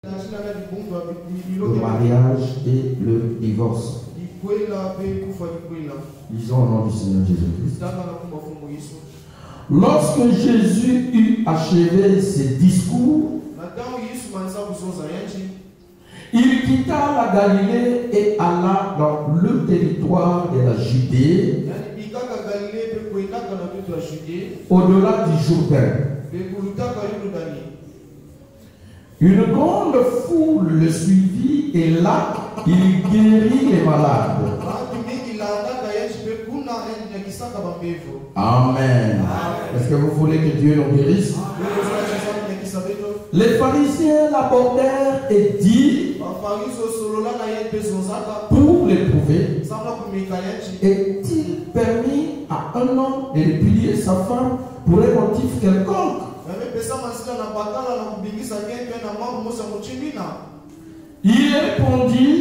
le mariage et le divorce. Lisons au nom du Seigneur Jésus-Christ. Lorsque Jésus eut achevé ses discours, il quitta la Galilée et alla dans le territoire de la Judée, au-delà du Jourdain. Une grande foule le suivit et là, il guérit les malades. Amen. Est-ce que vous voulez que Dieu nous guérisse? Les pharisiens l'abordèrent et dirent, pour l'éprouver, est-il permis à un homme de répudier sa femme pour un motif quelconque? Il répondit,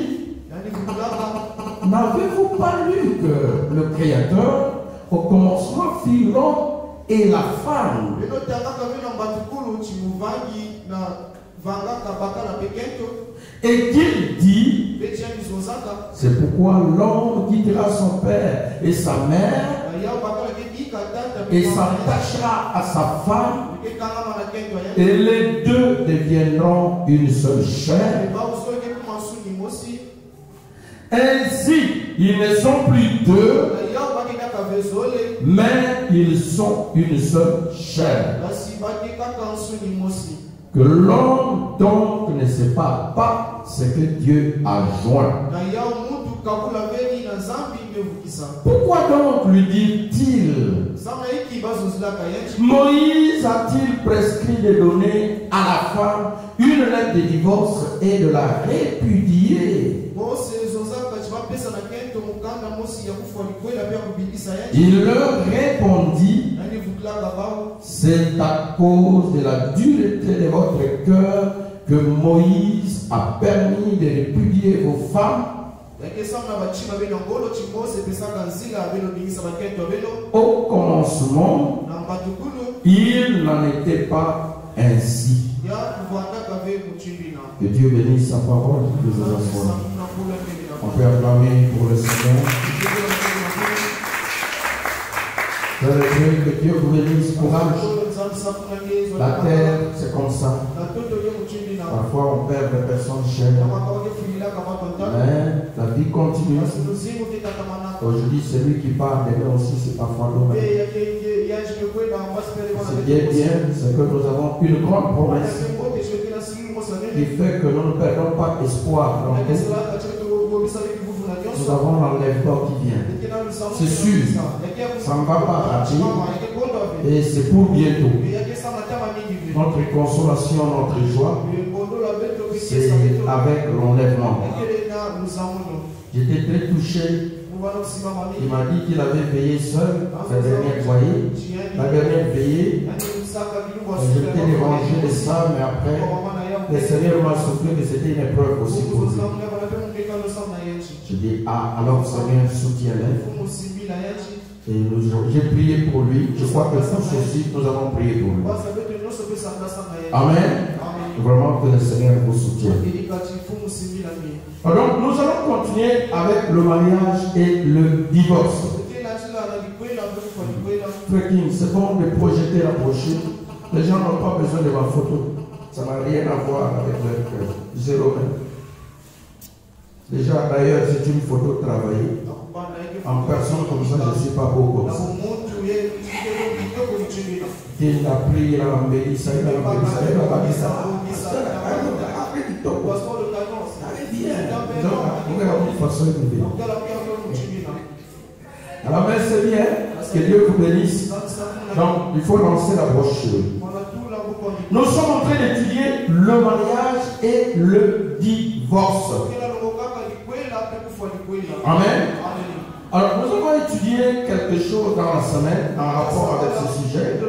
n'avez-vous pas lu que le Créateur, au commencement, fit l'homme et la femme? Et qu'il dit, c'est pourquoi l'homme quittera son père et sa mère et s'attachera à sa femme, et les deux deviendront une seule chair. Ainsi, ils ne sont plus deux, mais ils sont une seule chair. Que l'homme donc ne sépare pas ce que Dieu a joint. Pourquoi donc lui dit-il? Moïse a-t-il prescrit de donner à la femme une lettre de divorce et de la répudier? Il leur répondit, c'est à cause de la dureté de votre cœur que Moïse a permis de répudier vos femmes. Au commencement, il n'en était pas ainsi. Que Dieu bénisse sa parole. On peut acclamer pour le Seigneur. Que Dieu vous bénisse, courage. La terre, c'est comme ça. Parfois, on perd des personnes chères. Mais la vie continue. Aujourd'hui, celui qui part, demain aussi, c'est parfois l'homme. C'est bien, c'est que nous avons une grande promesse qui fait que nous ne perdons pas espoir. Nous avons l'enlèvement qui vient. C'est sûr, ça ne va pas rater. Et c'est pour bientôt. Notre consolation, notre joie, c'est avec l'enlèvement. J'étais très touché. Il m'a dit qu'il avait veillé seul, sa dernière veillée. La dernière veillée, je m'étais dérangé de ça, mais après, le Seigneur m'a soufflé que c'était une épreuve aussi pour lui. Je dis, ah, alors Seigneur, soutiens-le. Et j'ai prié pour lui. Je crois que tous aussi, nous avons prié pour lui. Amen. Vraiment que le Seigneur vous soutienne. Donc, nous allons continuer avec le mariage et le divorce. C'est bon de projeter la brochure. Les gens n'ont pas besoin de ma photo. Ça n'a rien à voir avec leur cœur. Zéro même. Déjà, d'ailleurs, c'est une photo travaillée. En personne comme ça, je ne suis pas beau comme ça. Il a pris, il a embelli ça, il a embelli ça, il a embelli ça. Alors, mais c'est bien, que Dieu vous bénisse. Donc, il faut lancer la brochure. Nous sommes en train d'étudier le mariage et le divorce. Amen. Alors, nous avons étudié quelque chose dans la semaine en rapport avec ce sujet.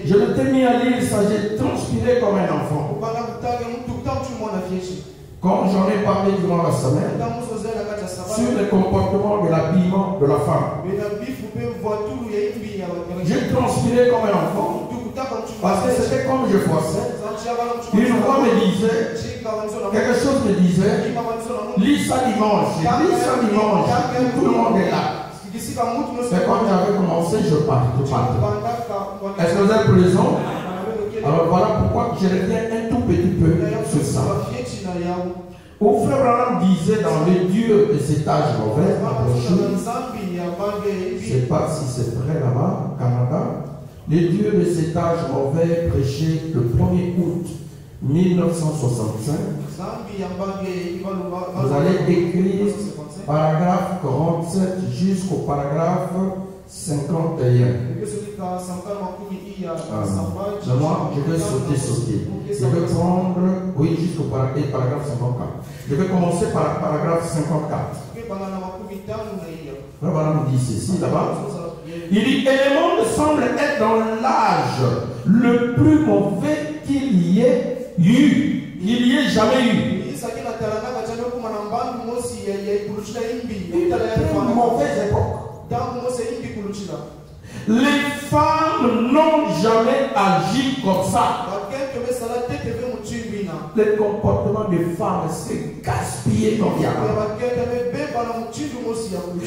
Je m'étais mis à lire ça, j'ai transpiré comme un enfant. Comme j'en ai parlé durant la semaine, sur le comportement de l'habillement de la femme. J'ai transpiré comme un enfant, parce que c'était comme je forçais. Une voix me disait, quelque chose me disait, lis ça dimanche, lis ça dimanche, tout le monde est là. Mais quand j'avais commencé, je parle. Est-ce que vous êtes présents? Alors voilà pourquoi je reviens un tout petit peu sur ça. Au frère Branham disait dans les dieux de cet âge mauvais, je ne sais pas si c'est vrai là-bas, au Canada, les dieux de cet âge mauvais prêchaient le 1er août 1965. Vous allez écrire paragraphe 47 jusqu'au paragraphe 51. Moi, je vais sauter. Je vais prendre, oui, jusqu'au paragraphe 54. Je vais commencer par paragraphe 54. Voilà, on dit ceci là-bas. Il dit, et le monde semble être dans l'âge le plus mauvais qu'il y ait eu. Il n'y ait jamais eu. Une très mauvaise époque. Les femmes n'ont jamais agi comme ça. Le comportement des femmes s'est gaspillé comme il y a.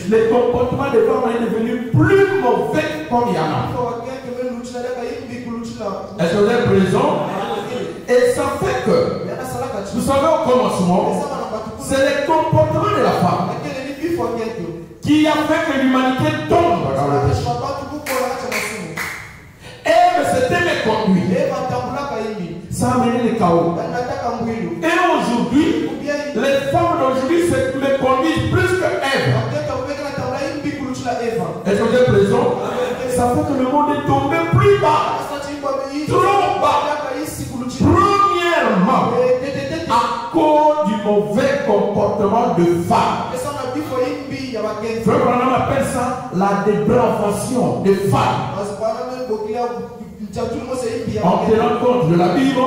Le comportement des femmes est devenu plus mauvais comme il y a. Est-ce que vous êtes présents? Et ça fait que, vous savez au commencement, c'est le comportement de la femme qui a fait que l'humanité tombe dans le péché. Elle s'était méconduite. Ça a amené le chaos. Et aujourd'hui, les femmes d'aujourd'hui se méconduisent plus que Ève. Est-ce que vous êtes présents? Ça fait que le monde est tombé plus bas. Trop bas. Premièrement, à cause du mauvais comportement de femmes. Frère Branham appelle ça la dépravation des femmes. En tenant compte de la Bible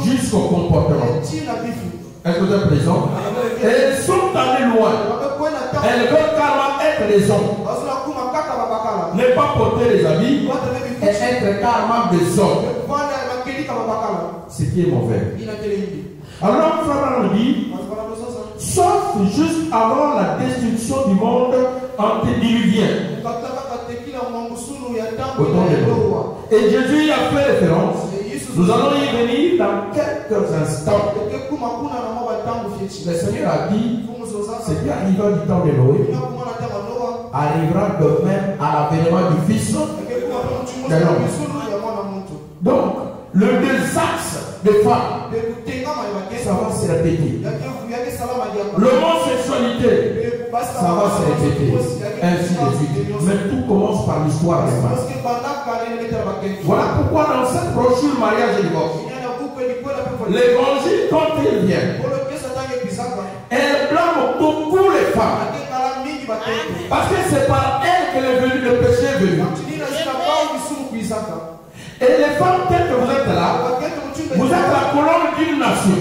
jusqu'au comportement. Est-ce que vous êtes présents? Elles sont allées loin. Elles veulent carrément être les hommes. Ne pas porter les habits et être carrément des hommes. Ce qui est mauvais. Alors, Frère dit, sauf juste avant la destruction du monde antédiluvien. Et Jésus y a fait référence. Nous allons y venir dans quelques instants. Le Seigneur a dit, ce qui arriva du temps de Noé arrivera de même à l'avènement du Fils de l'homme. Donc, le désastre des femmes, ça va se répéter. L'homosexualité, ça va se répéter. Ainsi de suite. Mais tout commence par l'histoire des femmes. Voilà pourquoi dans cette brochure mariage et divorce, l'évangile, quand il vient, elle blâme beaucoup les femmes. Parce que c'est par elle que le péché est venu. Et les femmes, telles que vous êtes là, vous êtes la colonne d'une nation.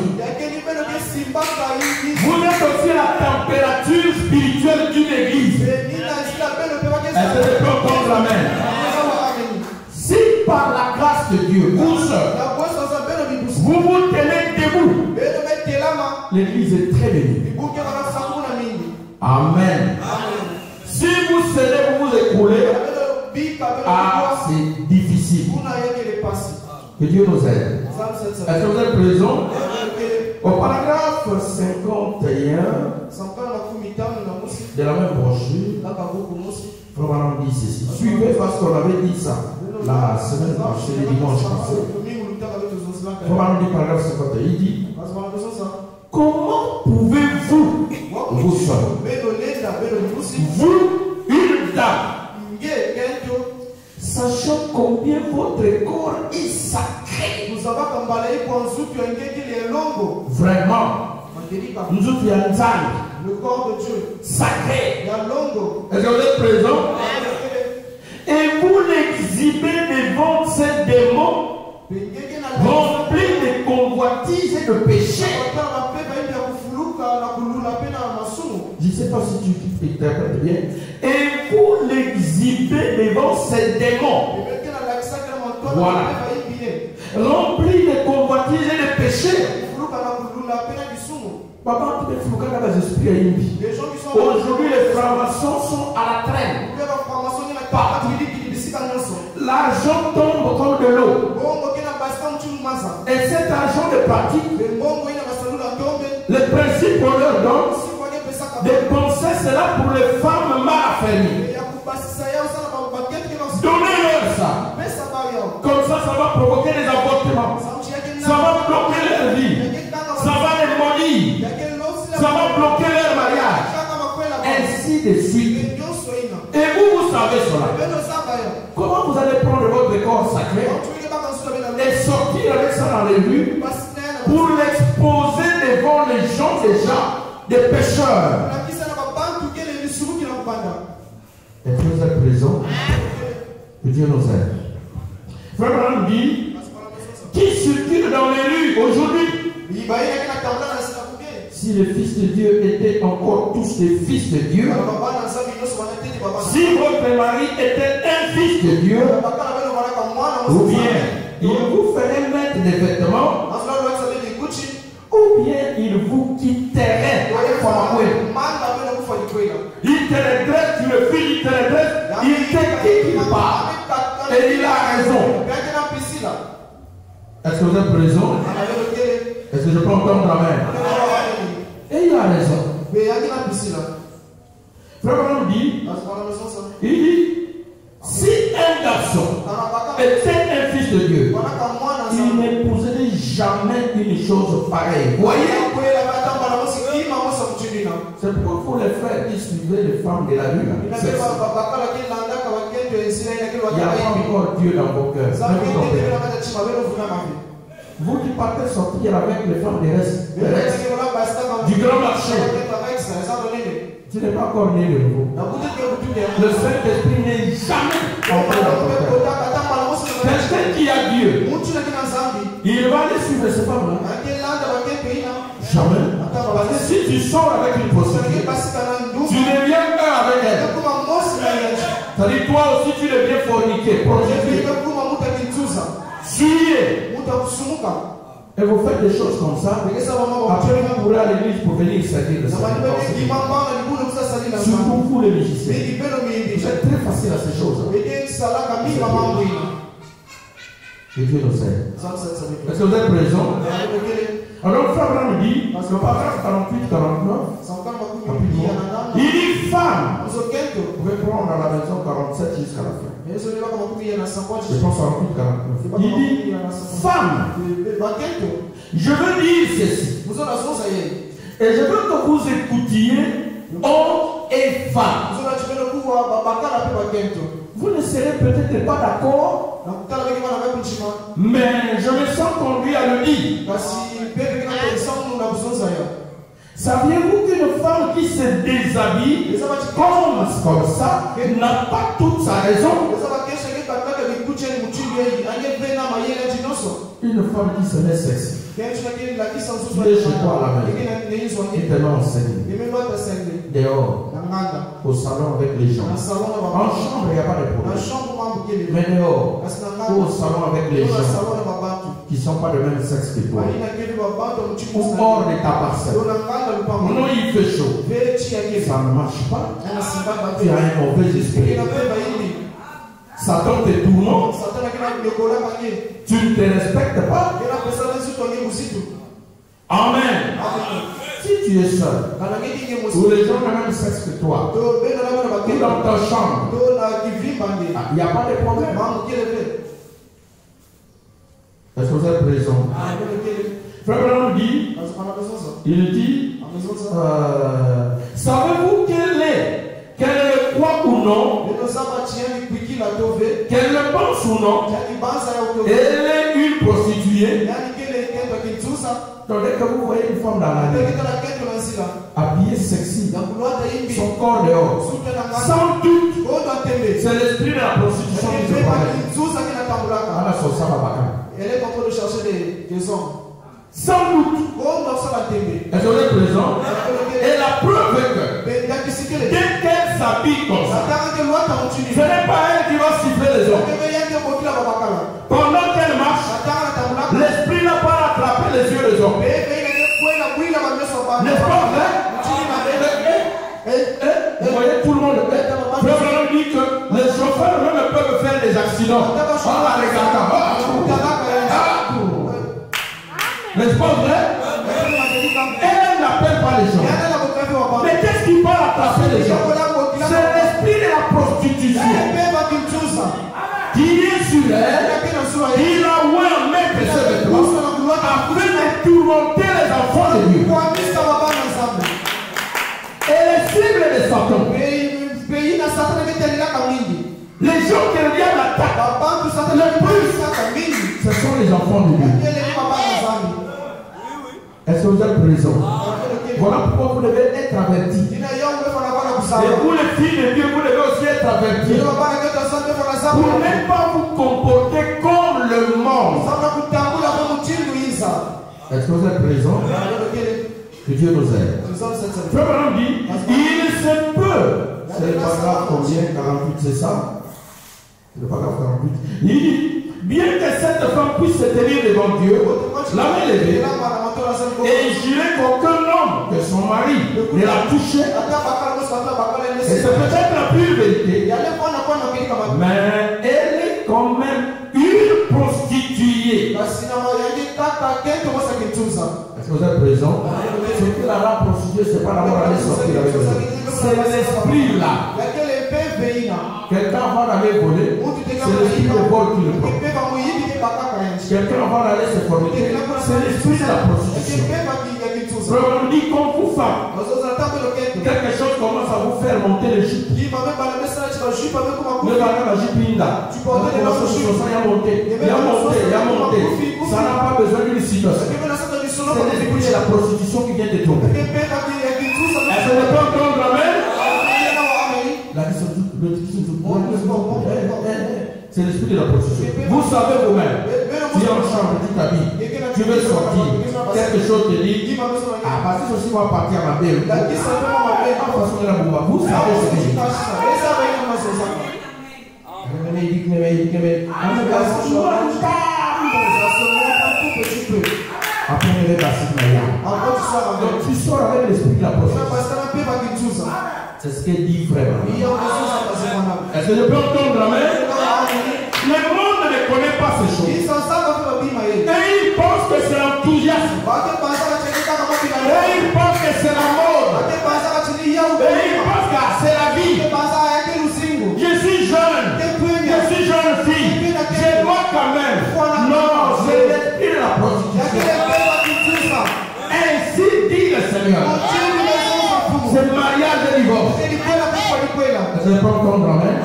Vous êtes aussi la température spirituelle d'une église. Est-ce que je peux entendre la main? Si par la grâce de Dieu, vous vous tenez debout, l'église est très bénie. Amen. Si vous cédez, vous vous écroulez, c'est difficile. Que Dieu nous aide. Est-ce que vous êtes présents? Au paragraphe 51 de la même brochure, Frère dit ceci. Suivez parce qu'on avait dit ça la semaine passée, le dimanche passé. Frère dit paragraphe 51, il dit, comment pouvez-vous, vous seuls, vous, une dame, sachant combien votre corps est sacré, vraiment, nous autres, il y a le corps de Dieu sacré. Est-ce que vous êtes présents? Et vous l'exhibez devant ces démons remplis de convoitises et de péchés. Je ne sais pas si tu interprètes bien. Et vous l'exhibez devant ces démons. Voilà. Remplis de convoitises et de Les gens qui sont aujourd'hui, les francs-maçons sont à la traîne. L'argent tombe comme de l'eau. Et cet argent de pratique, le principe qu'on leur donne, dépenser cela pour les femmes mal affermies. Donnez-leur ça. Comme ça, ça va provoquer des avortements. Ça va bloquer leur vie. Ça va les maudire. Ça va bloquer leur mariage. Ainsi de suite. Et vous savez cela. Comment vous allez prendre votre corps sacré et sortir avec ça dans les rues pour l'exposer devant les gens déjà, des pécheurs? Et vous êtes présents, que Dieu nous aide. Frère Branham dit, qui circule dans les rues aujourd'hui? Si les fils de Dieu étaient encore tous des fils de Dieu, si votre mari était un fils de Dieu, ou bien il vous ferait mettre des vêtements, ou bien il vous quitterait. Il te redresse, tu le fils, il te redresse, il te quitte, il part. Et il a raison. Est-ce que vous êtes présent? Est-ce que je peux entendre la main? Et il a raison. Frère Branham dit, il dit, si un garçon était un fils de Dieu, il n'épouserait jamais une chose pareille. Voyez? C'est pourquoi pour les frères qui suivaient les femmes de la rue, il n'y a pas encore Dieu dans vos cœurs. Vous qui partez sortir avec les femmes des restes, du grand marché, tu n'es pas encore né de nouveau. Le Saint-Esprit n'est jamais entré dans ton cœur. Quelqu'un qui a Dieu, il va aller suivre ces femmes-là. Jamais. Parce que si tu sors avec une prostituée, tu deviens un avec elle. C'est-à-dire toi aussi tu deviens forniqué, prostitué. Suyez. Et vous faites des choses comme ça. Après vous pourrez à l'église pour venir servir le Seigneur. Surtout vous les musiciens. Vous êtes très facile à ces choses. Que Dieu nous aide. Est-ce que vous êtes présents? Alors Frère Branham dit, parce que le paragraphe 48-49, il dit femme. Vous pouvez prendre à la maison 47 jusqu'à la fin. Je pense 48-49. Il dit femme. Je veux dire ceci. Et je veux que vous écoutiez homme et femme. Vous ne serez peut-être pas d'accord, mais je me sens conduit à le dire. Saviez-vous qu'une femme qui se déshabille comme ça n'a pas toute sa raison? Une femme qui se met sexy, tu es chez toi à la maison, tu te mets enseigné dehors, au salon avec les gens. En chambre, il n'y a pas de problème. Mais dehors, au salon avec les gens qui ne sont pas de même sexe que toi, ou hors de ta parcelle. Non, il fait chaud. Ça ne marche pas. Tu as un mauvais esprit. Satan te tourmente. Tu ne te respectes pas. Amen. Si tu es seul, ou les gens de même sexe que toi, ou dans ta chambre, il n'y a pas de problème. Est-ce que vous êtes présent? Frère Branham dit, il dit, savez-vous qu'elle le croit ou non, qu'elle le pense ou non, elle est une prostituée. Donc dès que vous voyez une femme dans la rue, habillée sexy, son corps dehors, sans doute, c'est l'esprit de la prostitution qui se parle. Elle est en train de chercher des hommes. Sans doute. Est-ce que vous êtes présent? Et la preuve est que dès qu'elle s'habille comme ça, ce n'est pas elle qui va siffler les hommes. Pendant qu'elle marche, l'esprit n'a pas rattrapé les yeux des hommes. N'est-ce pas vrai? Vous voyez tout le monde. Frère Branham dit que les chauffeurs même peuvent faire des accidents. N'est-ce pas vrai? Elle n'appelle pas les gens. Mais qu'est-ce qui va attraper les gens? C'est l'esprit de la prostitution qui est sur elle. Il a oué en mettre ses vêtements afin de tourmenter les enfants de Dieu. Et les cibles de Satan. Les gens qui reviennent à l'attaque, le plus, ce sont les enfants de Dieu. Est-ce que vous êtes présents? Voilà pourquoi vous devez être avertis. Et vous les filles de Dieu, vous devez aussi être avertis. Pour ne pas vous comporter comme le monde. Est-ce que vous êtes présents? Que Dieu nous aide. Frère Branham dit, il se peut. C'est le paragraphe combien? 48, c'est ça? C'est le paragraphe 48. Il dit, bien que cette femme puisse se tenir devant Dieu, la main levée, et jurer qu'aucun homme, que son mari, ne l'a touché, et c'est peut-être la pure vérité, mais elle est quand même une prostituée. Est-ce que vous êtes présents? C'est que la prostituée, c'est pas d'abord aller sortir avec elle. C'est l'esprit là. Quelqu'un va aller voler, c'est l'esprit de vol qui le prend. Quelqu'un va aller se forniquer, c'est l'esprit de la prostitution. On dit comme vous femme, quelque chose commence à vous faire monter les jupes. Ne va pas la jupe Inda. Il y a monté. Ça n'a pas besoin d'une situation. C'est l'esprit de la prostitution qui vient de tomber. Est-ce que vous pouvez entendre amen? C'est l'esprit de la prostitution. Vous savez vous-même, tu es en chambre, tu t'habilles, tu veux sortir, quelque chose te dit, ah, parce que ceci va partir à ma belle. Vous savez ce que je dis. Après, tu sors avec l'esprit de la prostitution. C'est ce qu'il dit vraiment. Est-ce que je peux entendre amen? Le monde ne connaît pas ces choses. Et il pense que c'est l'enthousiasme. Et il pense que c'est la mode. Et il pense que c'est la vie. Je suis jeune. Je suis jeune fille. Je dois quand même. Non, c'est l'esprit de la prostitution. Ainsi dit le Seigneur. C'est le mariage de divorce. C'est pas entendre amen.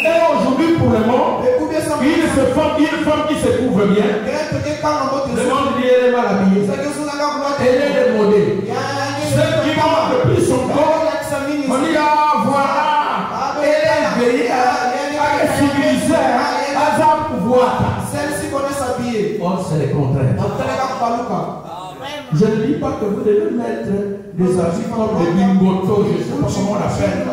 Et aujourd'hui pour le monde, une femme qui se couvre bien, le monde dit elle est mal habillée, elle est démodée. Celle qui montre plus son corps, on dit ah voilà, elle est veillée, elle est civilisée, elle a pouvoir. Celle-ci connaît s'habiller. Oh, c'est le contraire. Je ne dis pas que vous devez mettre des habits comme des bingotos, je ne sais pas comment on l'appelle.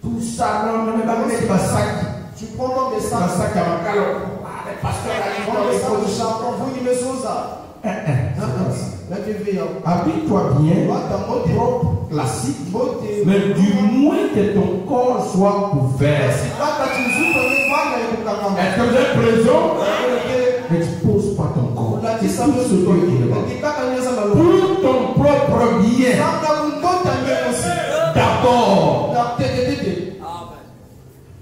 Tout ça, non, ne pas mettre un sac. Tu prends donc des sacs. Un sac à ma calotte. Ah, les pasteurs, ils vont les faire du charbon. Vous, ils me sont ça. Habille-toi bien, propre, classique, mais du moins que ton corps soit couvert. Est-ce que vous êtes présent? N'expose pas ton corps. Pour ton propre bien. D'abord.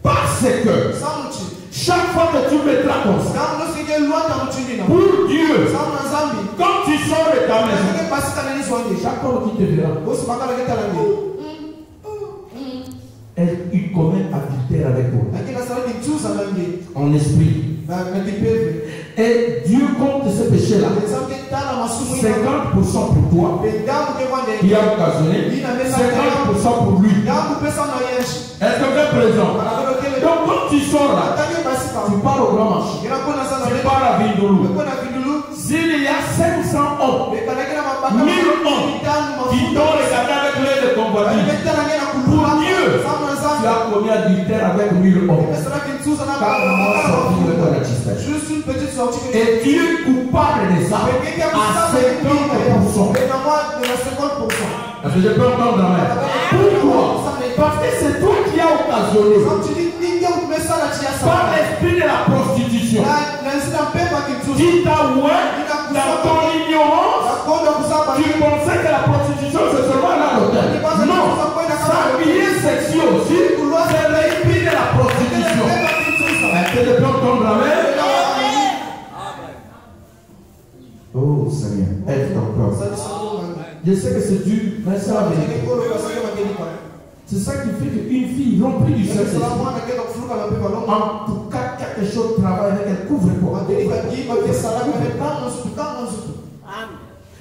Parce que chaque fois que tu mettras comme ça, pour Dieu, quand tu sors de ta maison, chaque fois qui te verra, il commet adultère avec toi. En esprit. Et Dieu compte ce péché-là. 50% pour toi, qui a occasionné, 50% pour lui. Est-ce que vous êtes présent? Donc quand tu sors là, tu pars au grand marché, tu pars à Vindoulou. S'il y a 500 hommes, 1000 hommes qui t'ont regardé avec l'œil de convoitise, pour Dieu, tu as commis adultère avec 1000 hommes. Juste une petite sortie. Et tu es coupable de ça à 50%. que je peux entendre la main? Pourquoi? Parce que c'est toi qui as occasionné par l'esprit de la prostitution qui t'a oué dans ton ignorance. Tu pensais que la prostitution c'est seulement là l'hôtel. Non, s'habiller sexy aussi, c'est l'esprit de la prostitution. Est-ce que je peux entendre la main? Oh Seigneur, aide ton corps. Je sais que c'est dur, mais c'est la vérité. C'est ça qui fait qu'une fille remplie du Saint-Esprit, en tout cas quelque chose travaille avec elle, couvre pas.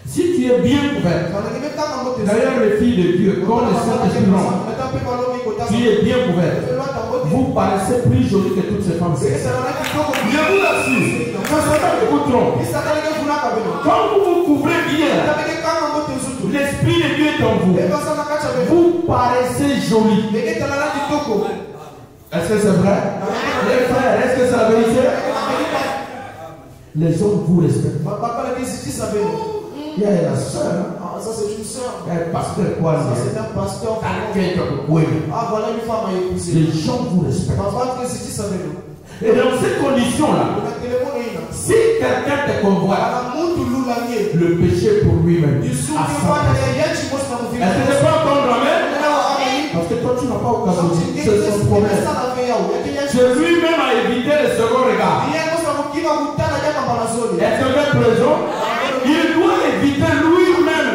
Si tu es bien couvert, d'ailleurs les filles de Dieu, quand le Saint-Esprit rentre, tu es bien couvert. Vous paraissez plus jolie que toutes ces femmes. Je vous l'assure, c'est ça qui vous trompe. Quand vous vous couvrez bien, l'Esprit de Dieu est en vous. Vous paraissez joli. Est-ce que c'est vrai? Les frères, est-ce que c'est la vérité? Les hommes vous respectent. Il y a la soeur. Ça c'est une soeur. Pasteur quoi? C'est un pasteur. Voilà une femme à épouser. Les gens vous respectent. Et dans ces conditions-là, si quelqu'un te convoite, le péché pour lui-même. Est-ce que je peux entendre la main? Parce que toi tu n'as pas occasionné. C'est son problème. C'est lui-même à éviter le second regard. Est-ce que vous êtes présent? Il doit éviter lui-même.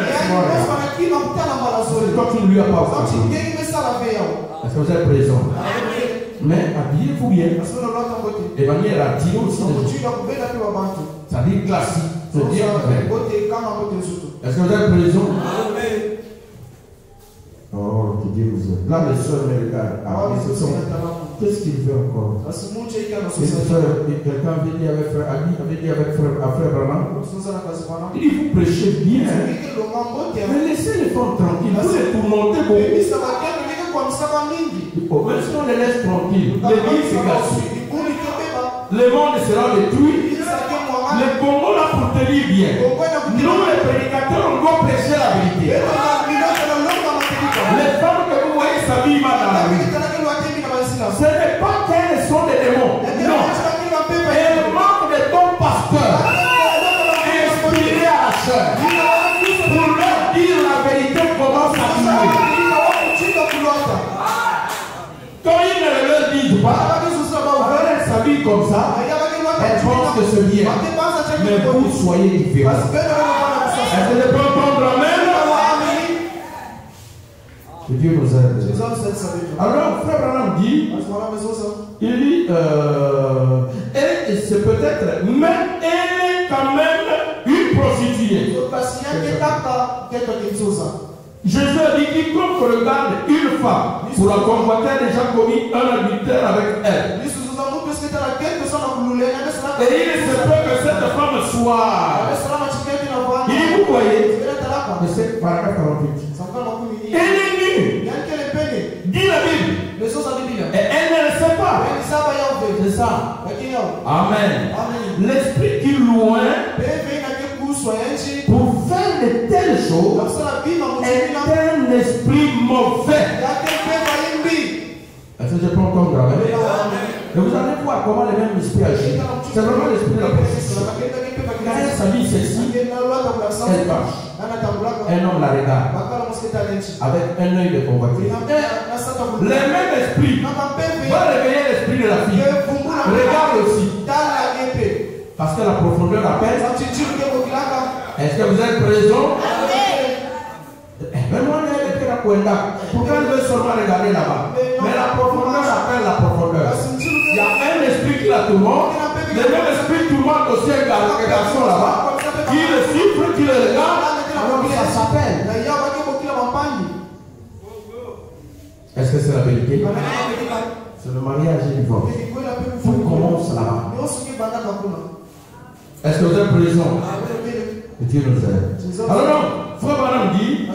Toi tu ne lui as pas occasionné. Est-ce que vous êtes présent? Mais habillez-vous bien. Et manière à dire aussi. Ça dit classique. Est-ce que vous êtes présent? Oh, que Dieu vous aide. Là, les soeurs me regardent. Qu'est-ce qu'il fait encore? Quelqu'un avait dit avec frère Ali, avait dit avec frère Branham. Il dit, vous prêchez bien. Mais laissez les femmes tranquilles. Vous les tourmentez beaucoup. Même si on les laisse tranquilles, l'église est gâchée. Le monde sera détruit. Le Congo là pour tenir bien. Nous les prédicateurs, on doit prêcher la vérité. Les femmes que vous voyez s'habillent mal dans la rue. Ce n'est pas qu'elles sont des démons. Non. Elles manquent de ton pasteur. Inspiré à la chair. Pour leur dire la vérité comment s'habiller. Quand ils ne leur disent pas, elles s'habillent comme ça. Elles pensent que c'est bien. Mais vous soyez différents. Est-ce que je peux entendre la main? Que Dieu nous aide. Alors, frère Branham dit, il dit, et c'est peut-être, mais elle est quand même une prostituée. Jésus a dit, quiconque regarde une femme pour la convoiter a déjà commis un adultère avec elle. Et il se peut que cette femme soit. Il dit, vous voyez, c'est paragraphe 48. Elle est nue. Dit la Bible. Et elle ne le sait pas. C'est ça. Amen. L'esprit qui loin pour faire de telles choses est un esprit mauvais. Est-ce que je peux encore graver? Et vous allez voir comment le même esprit agit. C'est vraiment l'esprit de la prostitution. Quand elle s'habille ceci, elle marche. Un homme la regarde avec un œil de convoitise. Le même esprit va réveiller l'esprit de la fille. Regarde aussi. Parce que la profondeur appelle. Est-ce que vous êtes présent? Pourquoi elle veut seulement regarder là-bas? Mais la profondeur appelle la profondeur. Il y a un esprit qui la tourmente. Le même esprit tourmente aussi un garçon là-bas. Qui le siffle, qui le regarde. Alors ça s'appelle. Est-ce que c'est la vérité? C'est le mariage et le divorce. Tout commence là-bas. Est-ce que vous êtes présent? Que Dieu nous aide. Alors non, frère Branham dit,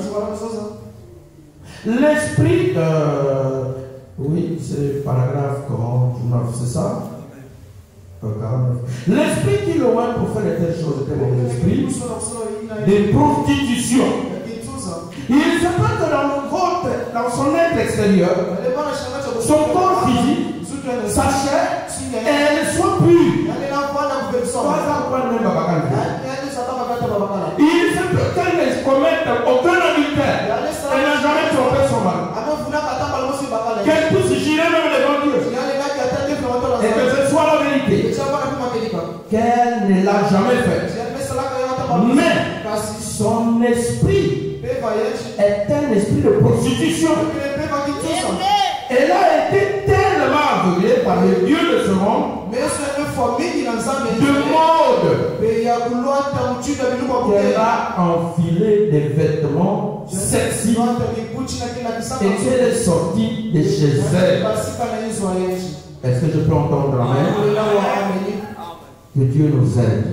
l'esprit, oui, c'est paragraphe 49, c'est ça? 49. L'esprit qui le voit pour faire de telles choses était mon esprit de prostitution. Il se peut que extérieur, son corps physique, sa chair, elle soit pure. Il se peut qu'elle ne commette aucun adultère. Elle n'a jamais trompé son mari. Qu'elle puisse jurer même devant Dieu. Et que ce soit la vérité. Qu'elle ne l'a jamais fait. Mais son esprit est un esprit de prostitution. Elle a été tellement aveuglée par le Dieu de ce monde, de mode, qu'elle a enfilé des vêtements sexy et qu'elle est sortie de chez elle. Est-ce que je peux entendre amen? Que Dieu nous aide.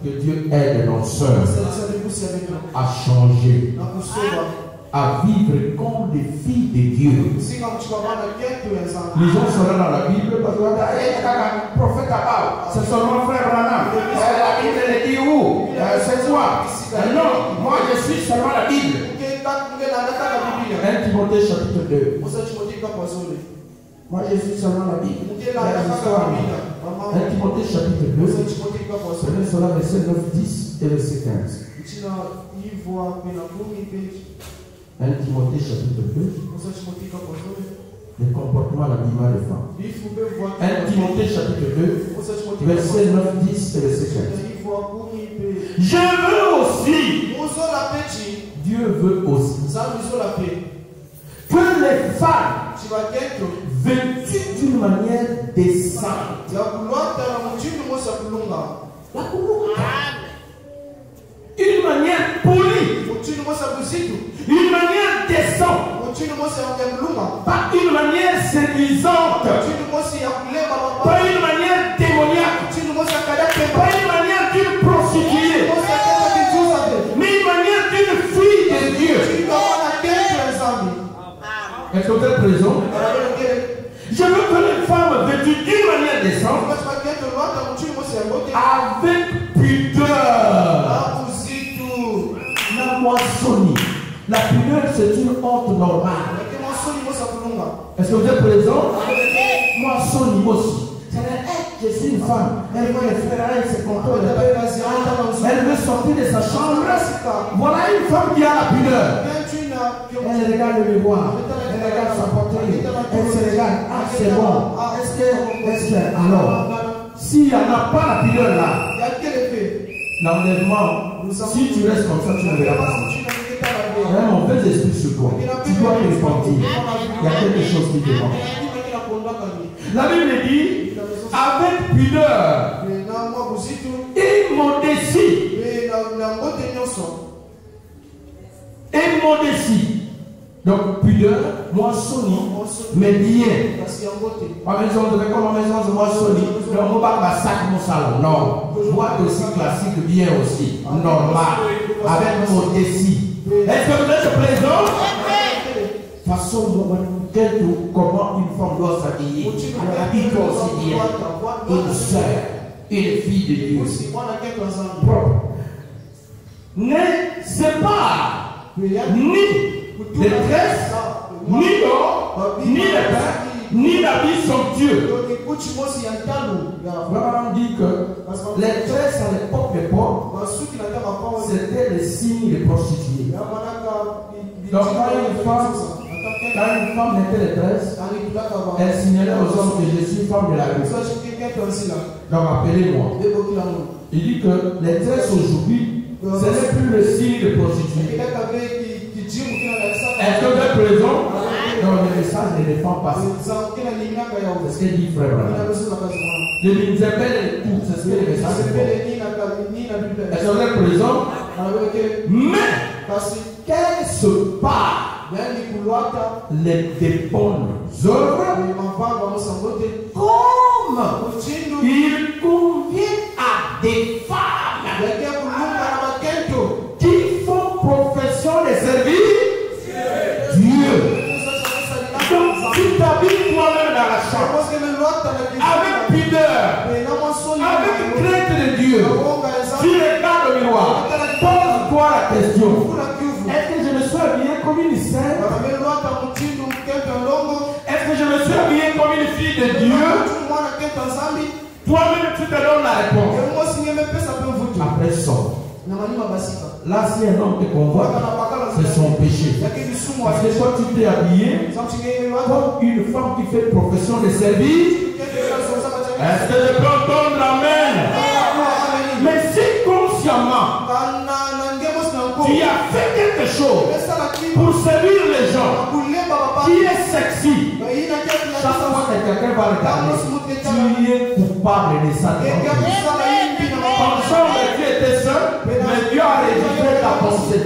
Que Dieu aide nos sœurs à changer, à vivre comme des filles de Dieu. Les gens seront dans la Bible parce que le prophète Abba, c'est seulement frère Branham. La Bible elle dit où? C'est toi. Non, moi je suis seulement la Bible. 1 Timothée chapitre 2. Moi je suis seulement la Bible. 1 Timothée chapitre 2. Prenez cela verset 9, 10 et verset 15. 1 Timothée chapitre 2. Le comportement à l'habillement des femmes. 1 Timothée chapitre 2, verset 9, 10 et verset 15. Je veux aussi, Dieu veut aussi, que les femmes vêtues d'une manière décente, une manière polie, une manière décente, pas une manière séduisante, pas une manière démoniaque, pas une manière d'une prostituée, mais une manière d'une fille de Dieu. Est-ce que vous êtes présent? Je veux que les femmes vêtues d'une manière décente, avec pudeur, la moissonnie. La pudeur, c'est une honte normale. Est-ce que vous êtes présent? Moissonnie aussi. Je suis une femme. Elle veut les faire, elle se contrôle. Elle veut sortir de sa chambre. Voilà une femme qui a la pudeur. Elle regarde le miroir. Elle regarde sa poitrine. Elle se regarde. Ah, c'est bon. Est-ce que, alors, s'il n'y en a pas la pudeur là, l'enlèvement, si tu restes comme ça, tu ne verras pas ça. Il y a un mauvais esprit sur toi. Tu dois te repentir. Il y a quelque chose qui te manque. La Bible dit, avec pudeur et modestie. Et modestie. Donc pudeur, moissonnie, mais bien. Ma maison, je vais comme ma maison, je moissonnie. Le mot pas sac mon salon. Non. Boîte aussi classique, bien aussi. Normal. Avec modestie. Est-ce que vous êtes présent? Façon comment une femme doit s'habiller. Elle habille aussi bien. Une soeur, une fille de Dieu. Propre. Ne sépare ni les tresses, ni l'or, ni les pains, ni l'habit somptueux. Vraiment dit que les tresses à l'époque des pauvres, c'était les signes des prostituées. Donc quand une femme mettait les tresses, elle signalait aux hommes que je suis femme de la rue. Donc appelez-moi. Il dit que les tresses aujourd'hui, ce n'est plus le signe de prostituée. Est-ce que vous êtes présent? Non, le message ne défend pas ça. C'est ce qu'il dit, frère. Le Minzabel et tout, c'est ce que le message défend. Est-ce que vous êtes présent? Mais, qu'elle se part les bonnes œuvres, comme il convient à des femmes qui font profession de servir Dieu. Donc, tu t'habilles toi-même dans la chambre avec pudeur, avec crainte de Dieu. Tu regardes le miroir, pose-toi la question: est-ce que je me suis habillé comme une sainte? Toi-même, tu te donnes la réponse. Après, sort. Là, si un homme te convoite, c'est son péché. Parce que toi, tu t'es habillé comme une femme qui fait profession de service. Est-ce que je peux entendre amen? Mais si consciemment, tu as fait quelque chose pour servir les gens, qui est sexy, chaque fois que quelqu'un va regarder, tu es coupable de ça. Pensons que tu étais seul, mais Dieu a rédigé ta pensée.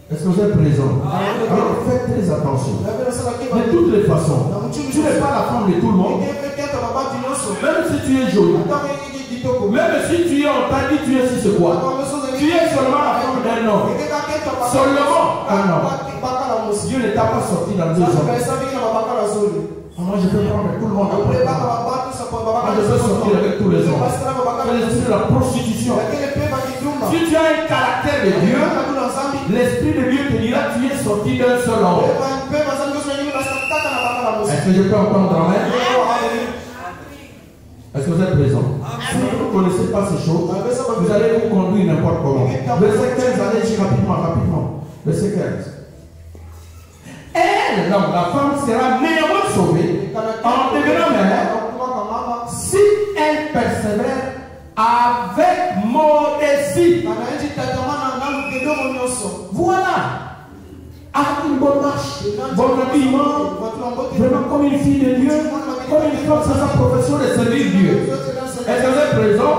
Est-ce que vous êtes présent? Alors faites très attention. De toutes les façons, tu n'es pas la femme de tout le monde. Même si tu es jolie, même si tu es, on t'a dit tu es si c'est quoi? Tu es seulement la femme d'un homme. Seulement un homme. Dieu ne t'a pas sorti dans 2 hommes. Moi je peux prendre tout le monde. Moi je peux sortir avec tous les hommes. C'est l'esprit de la prostitution. Si tu as un caractère de Dieu, l'esprit de Dieu te dira tu es sorti d'un seul homme. Est-ce que je peux entendre amen? Est-ce que vous êtes présent? Si vous ne connaissez pas ces choses, vous allez vous conduire n'importe comment. Verset 15, allez-y rapidement. Verset 15. Elle, donc la femme, sera néanmoins sauvée en devenant mère si elle persévère avec modestie. Voilà. Avec une bonne marche, bon habillement, vraiment comme une fille de Dieu, comme une femme sans sa profession de servir Dieu. Est-ce que vous êtes présent?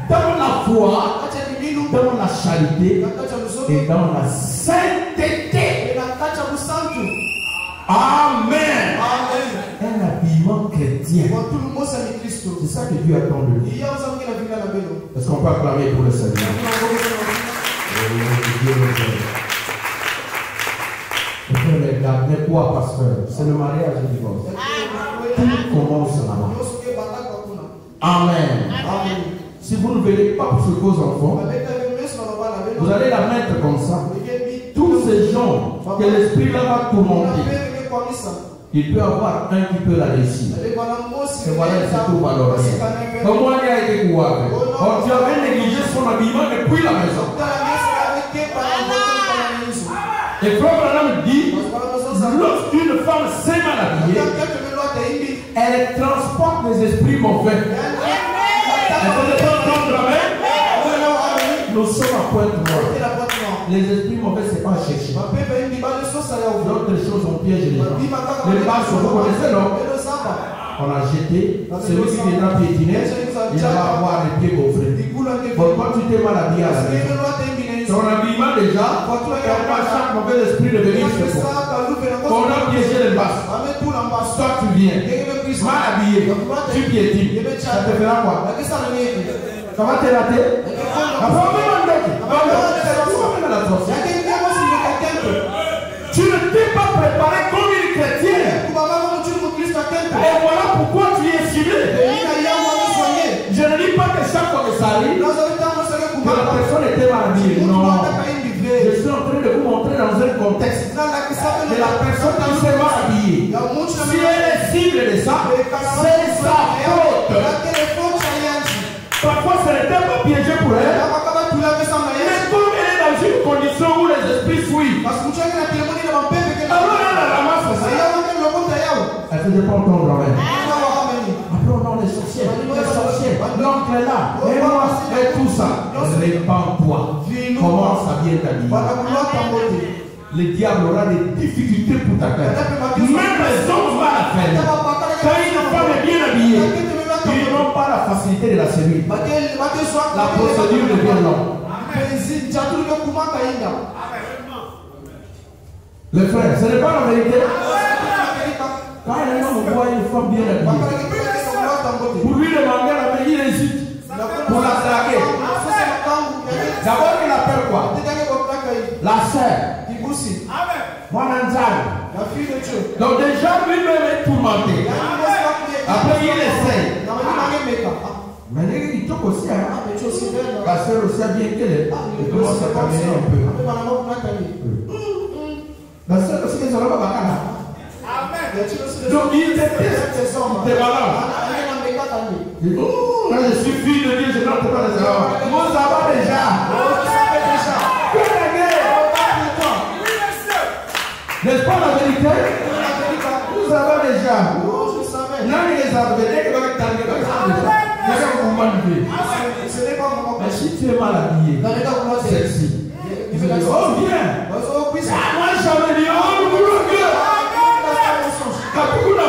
Dans la foi, dans la charité et dans la sainteté. Amen. Un habillement chrétien. C'est ça que Dieu attend de nous. Est-ce qu'on peut acclamer pour le Seigneur? Mais quoi, pasteur? C'est le mariage et le divorce. Tout commence là-bas. Amen. Si vous ne venez pas pour ce vos enfants, vous allez la mettre comme ça. Tous ces gens que l'esprit là va tourmenter, il peut y avoir un qui peut la réussir. Et voilà, c'est tout valeur. Comment il a été couvert? Or, tu avais négligé son habillement depuis la maison. Et Frère Branham dit, lorsqu'une femme s'est mal habillée, elle transporte les esprits mauvais. Est-ce que je peux entendre amen? Nous sommes à Pointe-Noire. Les esprits mauvais, ce n'est pas à chercher. D'autres choses ont piégé les gens. Les bâches, vous connaissez, non? On a jeté. Celui qui viendra piétiner, il va avoir les pieds gonflés. Bon, quand tu t'es mal habillé à la maison, ton habillement déjà, on a chaque mauvais esprit de venir chez toi. On a piégé les bâches. Toi, tu viens. Mal habillé. Tu piétines. Ça te fera quoi? Ça va te rater? Tu ne t'es pas préparé comme une chrétienne. Et voilà pourquoi tu es ciblé. Je ne dis pas que chaque fois que ça arrive, que la personne était mal habillée. Non. Je suis en train de vous montrer dans un contexte que la personne qui s'est mal habillée, si elle est cible de ça, c'est sa faute. Parfois, ce n'était pas piégé pour elle. Mais comme elle est dans une condition où les esprits fuient, alors elle la ramasse ça. Est-ce que je peux entendre amen? Après, on a les sorciers, l'oncle est là, et moi, et tout ça. Répands-toi. Commence à bien t'habiller. Le diable aura des difficultés pour ta tête. Même les hommes mal à faire. Quand une femme est bien habillée, ils n'ont pas la facilité de la séduire. La procédure devient longue. Les frères, ce n'est pas la vérité. Quand un homme voit une femme bien habillée, pour lui demander la vérité, il hésite. Pour la draguer. D'abord, il appelle quoi? La sœur. La fille de Dieu. Donc déjà, lui-même est tourmenté. Après, il essaie. Mais il toque aussi. La sœur aussi a bien qu'elle est. Il commence à caminer un peu. La sœur aussi, elle ne sera pas bacana. Donc il déteste. T'es malade. Oh, là, je suis fille de Dieu, je n'entre pas les erreurs. Moi, ça va déjà. N'est-ce pas la vérité? Vous savez déjà. Non, les mais si tu es mal habillé, sexy, tu vas dire, oh bien. Moi, j'avais dit, oh, Dieu. Kapuna,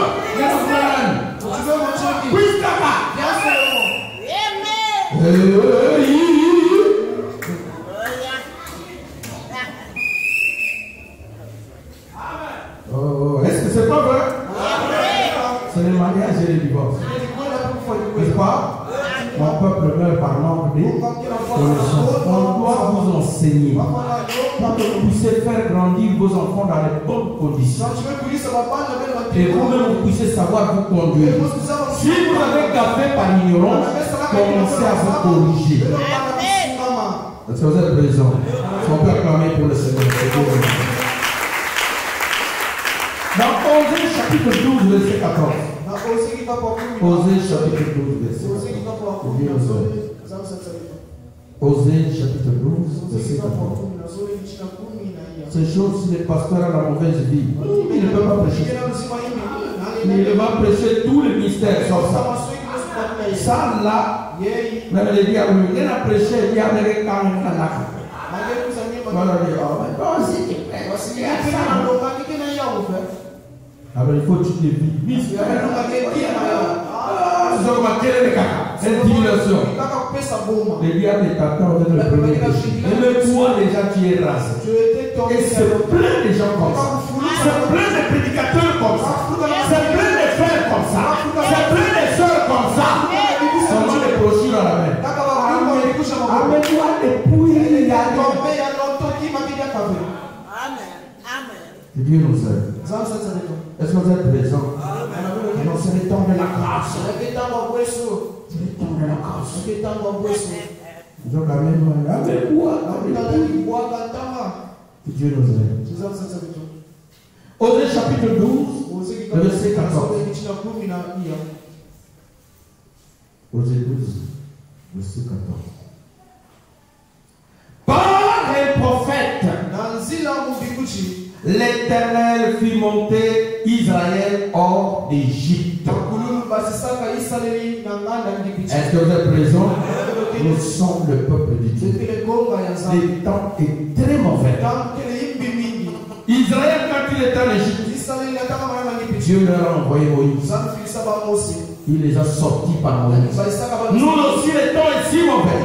oh, est-ce que c'est pas vrai? C'est le mariage et le divorce. N'est-ce pas? Mon peuple meurt par manque de connaissances. On doit vous enseigner pour que vous puissiez faire grandir vos enfants dans les bonnes conditions. Et vous-même vous puissiez savoir vous conduire. Si vous avez gaffé par ignorance, commencez à vous corriger. Est-ce que vous êtes présent? On peut acclamer pour le Seigneur. Dans Osée chapitre 12, verset 14. Osée chapitre 12, verset 14. Osée chapitre 12, verset 14. Ces choses, si le pasteur a la mauvaise vie, il ne peut pas prêcher. Il va prêcher tous les mystères sur ça. Ça là, même les diables, il a prêché, il y a des gens qui voilà, alors il faut que tu te vis. Intimidation. Les diables t'attendent de le premier péché. Et même toi déjà tu es rasé. Et c'est plein de gens comme ça. C'est plein de prédicateurs comme ça. C'est plein de frères comme ça. C'est plein de soeurs comme ça. Seulement les brochures à la main. Amène-toi depuis les gars. Que Dieu nous aide. Est-ce que vous êtes présents? Non, c'est le temps de la grâce. C'est le temps de la grâce. Donc, que Dieu nous aide. Osée chapitre 12, verset 14. Osée 12, verset 14. Par un prophète, l'Éternel fit monter Israël hors d'Égypte. Est-ce que vous êtes présents? Nous sommes le peuple de Dieu. Le temps est très mauvais. Israël, quand il était en Égypte, Dieu leur a envoyé Moïse. Il les a sortis par Moïse. Nous aussi, le temps est si mauvais.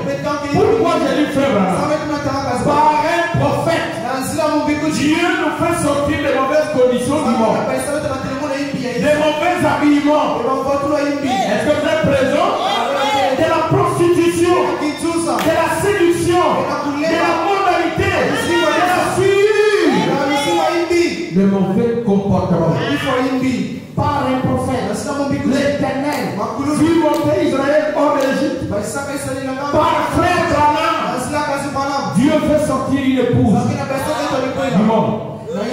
Pourquoi j'ai dit frère? Par un prophète, Dieu nous fait sortir des mauvaises conditions du monde, des mauvais habillements. Est-ce que vous êtes présents? De la prostitution, de la séduction, de la modalité, de la suite, de mauvais comportements. Par un prophète, l'Éternel fit monter Israël hors d'Égypte. Par frère Branham, Dieu fait sortir une épouse du monde.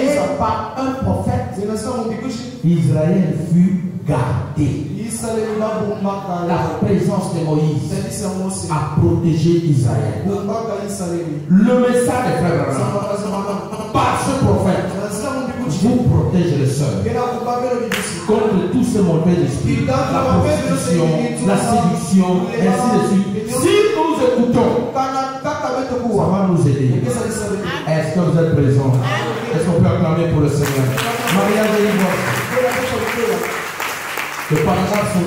Et par un prophète, Israël fut gardé. La présence de Moïse a protégé Israël. Le message de frère Branham, par ce prophète, vous protège les sœurs contre tous ces mauvais esprits, la prostitution, la séduction, ainsi de suite. Si nous écoutons, ça va nous aider. Est-ce que vous êtes présents? Est-ce qu'on peut acclamer pour le Seigneur? Mariage et divorce. Le paragraphe 54.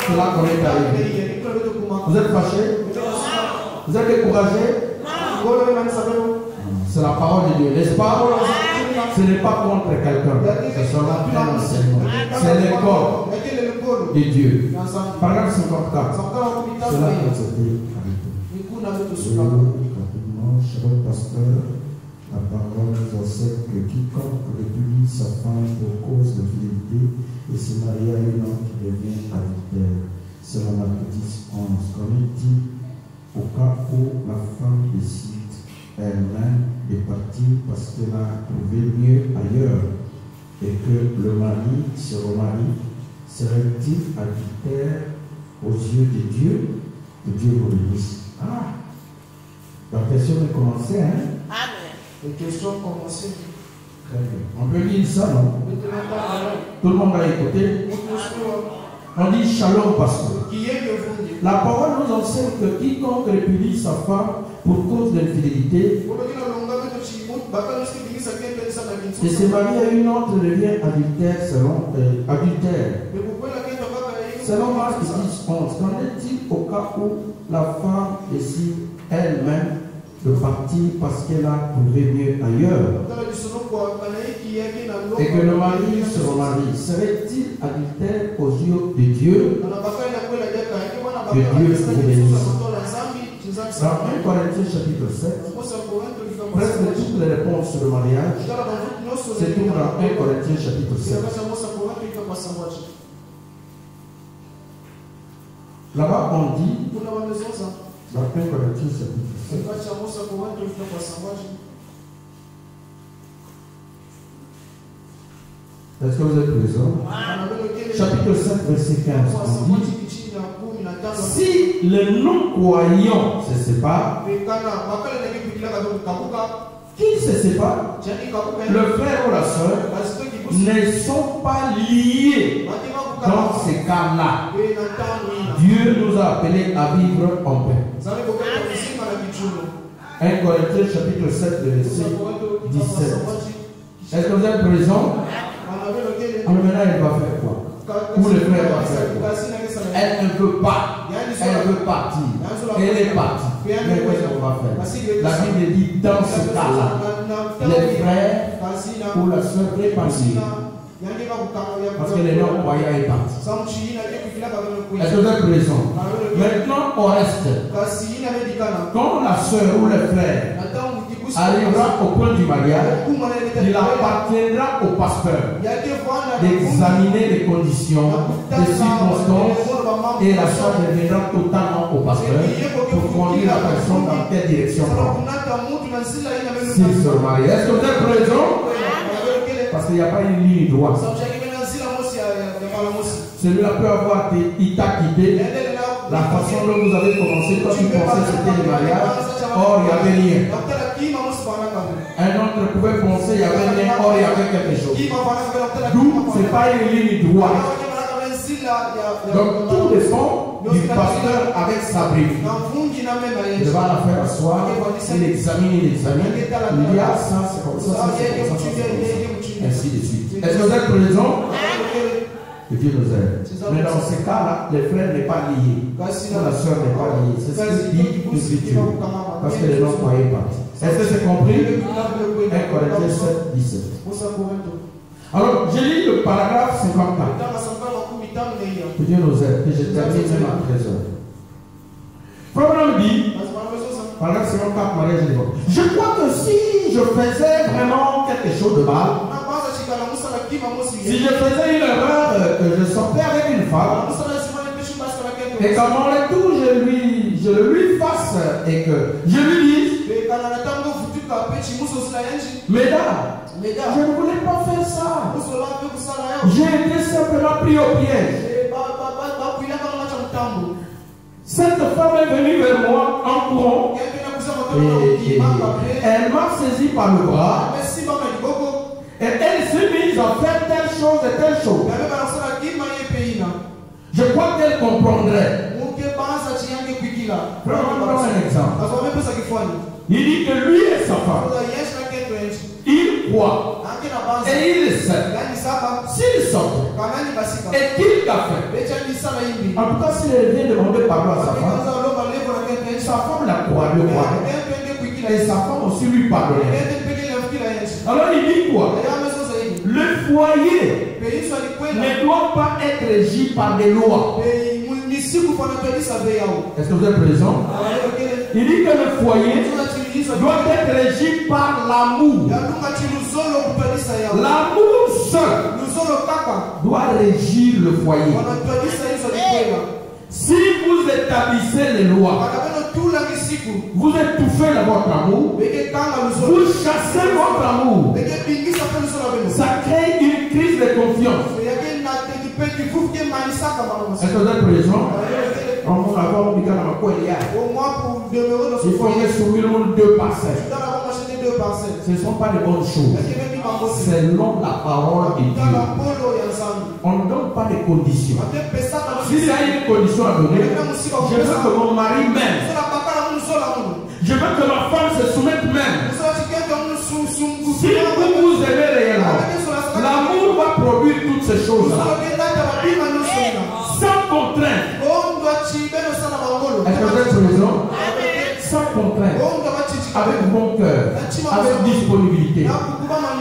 C'est là qu'on est arrivé. Vous êtes fâchés? Vous êtes découragés? C'est la parole de Dieu, n'est-ce pas? Ce n'est pas contre quelqu'un. C'est seulement un enseignement. C'est l'école de Dieu. Paragraphe 54. C'est là qu'on s'est dit. Cher pasteur, la parole nous enseigne que quiconque répudie sa femme pour cause de fidélité et se marie à une homme qui devient adultère. C'est la Matthieu 11. Comme il dit, au cas où la femme décide elle-même de partir parce qu'elle a trouvé mieux ailleurs, et que le mari se remarie, serait-il adultère aux yeux de Dieu? Que Dieu vous bénisse. Ah, la question est commencée, hein? Amen. Les questions commencées. Très bien. On peut lire ça, non? Tout le monde va écouter. On dit shalom, pasteur. La parole nous enseigne que quiconque répudie sa femme pour cause d'infidélité et se marie à une autre devient adultère adultère. Selon Marc 10, 11, qu'en est-il au cas où la femme décide elle-même de partir parce qu'elle a trouvé mieux ailleurs et que le mari se remarie? Serait-il adultère aux yeux de Dieu? Que Dieu vous bénisse. Dans 1 Corinthiens chapitre 7, presque toutes les réponses sur le mariage se trouvent dans 1 Corinthiens chapitre 7. Là-bas on dit, dans 1 Corinthiens chapitre 7, est-ce que vous êtes présent? Chapitre 7, verset 15, on dit, si les non-croyants se séparent, qu'ils se séparent, le frère ou la soeur ne sont pas liés. Dans ces cas-là, Dieu nous a appelés à vivre en paix. 1 Corinthiens chapitre 7, verset 17. Est-ce que vous êtes présent? Alors maintenant, elle va faire quoi? Ou le frère va faire quoi? Elle ne veut pas. Elle veut partir. Elle est partie. Mais qu'est-ce qu'on va faire? La Bible dit dans ce cas-là, les frères ou la soeur est partie. Parce que les non-croyants est parti. Est-ce que vous êtes présent? Maintenant, on reste. Quand la soeur ou le frère arrivera au point du mariage, il appartiendra au pasteur d'examiner les conditions, les circonstances, et la soeur reviendra totalement au pasteur pour conduire la personne dans quelle direction prendre. S'il se marie. Est-ce que vous êtes présent? Parce qu'il n'y a pas une ligne droite. Celui-là peut avoir il t'a quitté. La façon dont vous avez commencé, toi tu pensais que c'était le mariage, or il n'y avait rien. Un autre pouvait penser qu'il y avait rien, or il y avait quelque chose. D'où ce n'est pas une ligne droite. Donc tout dépend du pasteur avec sa brique. Il va la faire asseoir, il examine, il y a ça, c'est comme ça, c'est comme ça, ainsi de suite. Est-ce que vous êtes présent? Que Dieu nous aide. Mais dans ce cas-là, le frère n'est pas lié. La soeur n'est pas liée. C'est ce que dit l'Écriture. Parce que les non-croyants partent. Est-ce que c'est compris? 1 Corinthiens 7, 17. Alors, j'ai lu le paragraphe 54. Que Dieu nous aide. Que je termine même à 13h. Problème dit, paragraphe 54, mariage et divorce. Je crois que si je faisais vraiment quelque chose de mal, si je faisais une erreur, que je sortais avec une femme, et qu'à mon retour je le lui fasse et que je lui dise, mesdames, je ne voulais pas faire ça. J'ai été simplement pris au piège. Cette femme est venue vers moi en courant et elle m'a saisi par le bras. Et elle s'est mise à faire telle chose et telle chose. Je crois qu'elle comprendrait. Prenons un exemple. Il dit que lui et sa femme, il croit et il sait. S'il sort et qu'il a fait, en tout cas s'il vient demander pardon à sa femme la croit, le croit. Et sa femme aussi lui pardonne. Alors il dit quoi? Le foyer ne doit pas être régi par des lois. Est-ce que vous êtes présent? Il dit que le foyer doit être régi par l'amour. L'amour seul doit régir le foyer. Si vous établissez les lois vous étouffez votre amour, vous chassez votre amour. Ça crée une crise de confiance. Est-ce que vous êtes présent? Il faut que sur le monde 2 parcelles. Ce ne sont pas de bonnes choses. Selon la parole de Dieu. On ne donne pas de conditions. S'il y a une condition à donner, je veux que mon mari m'aime. Je veux que ma femme se soumette même. Si vous aimez réellement, l'amour va produire toutes ces choses-là. Sans contrainte. Est-ce que vous êtes présent? Sans contrainte. Avec bon cœur. Avec disponibilité.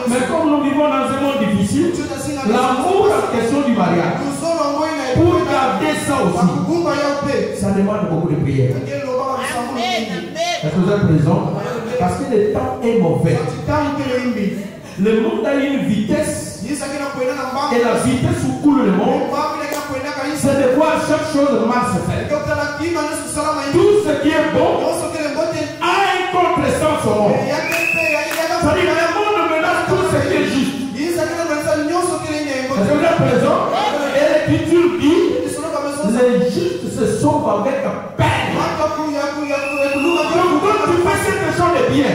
Mais comme nous vivons dans un monde difficile, l'amour, la question du mariage, pour garder ça aussi, ça demande beaucoup de prières. Est-ce que vous êtes présent? Parce que le temps est mauvais. Le monde a une vitesse. Et la vitesse où coule le monde, c'est de voir chaque chose mal se faire. Tout ce qui est bon a un contresens au monde. C'est-à-dire que le monde menace tout ce qui est juste. Est-ce que vous êtes présent? Et l'Écriture dit, les justes se sauvent avec peine. Donc quand tu fais quelque chose de bien,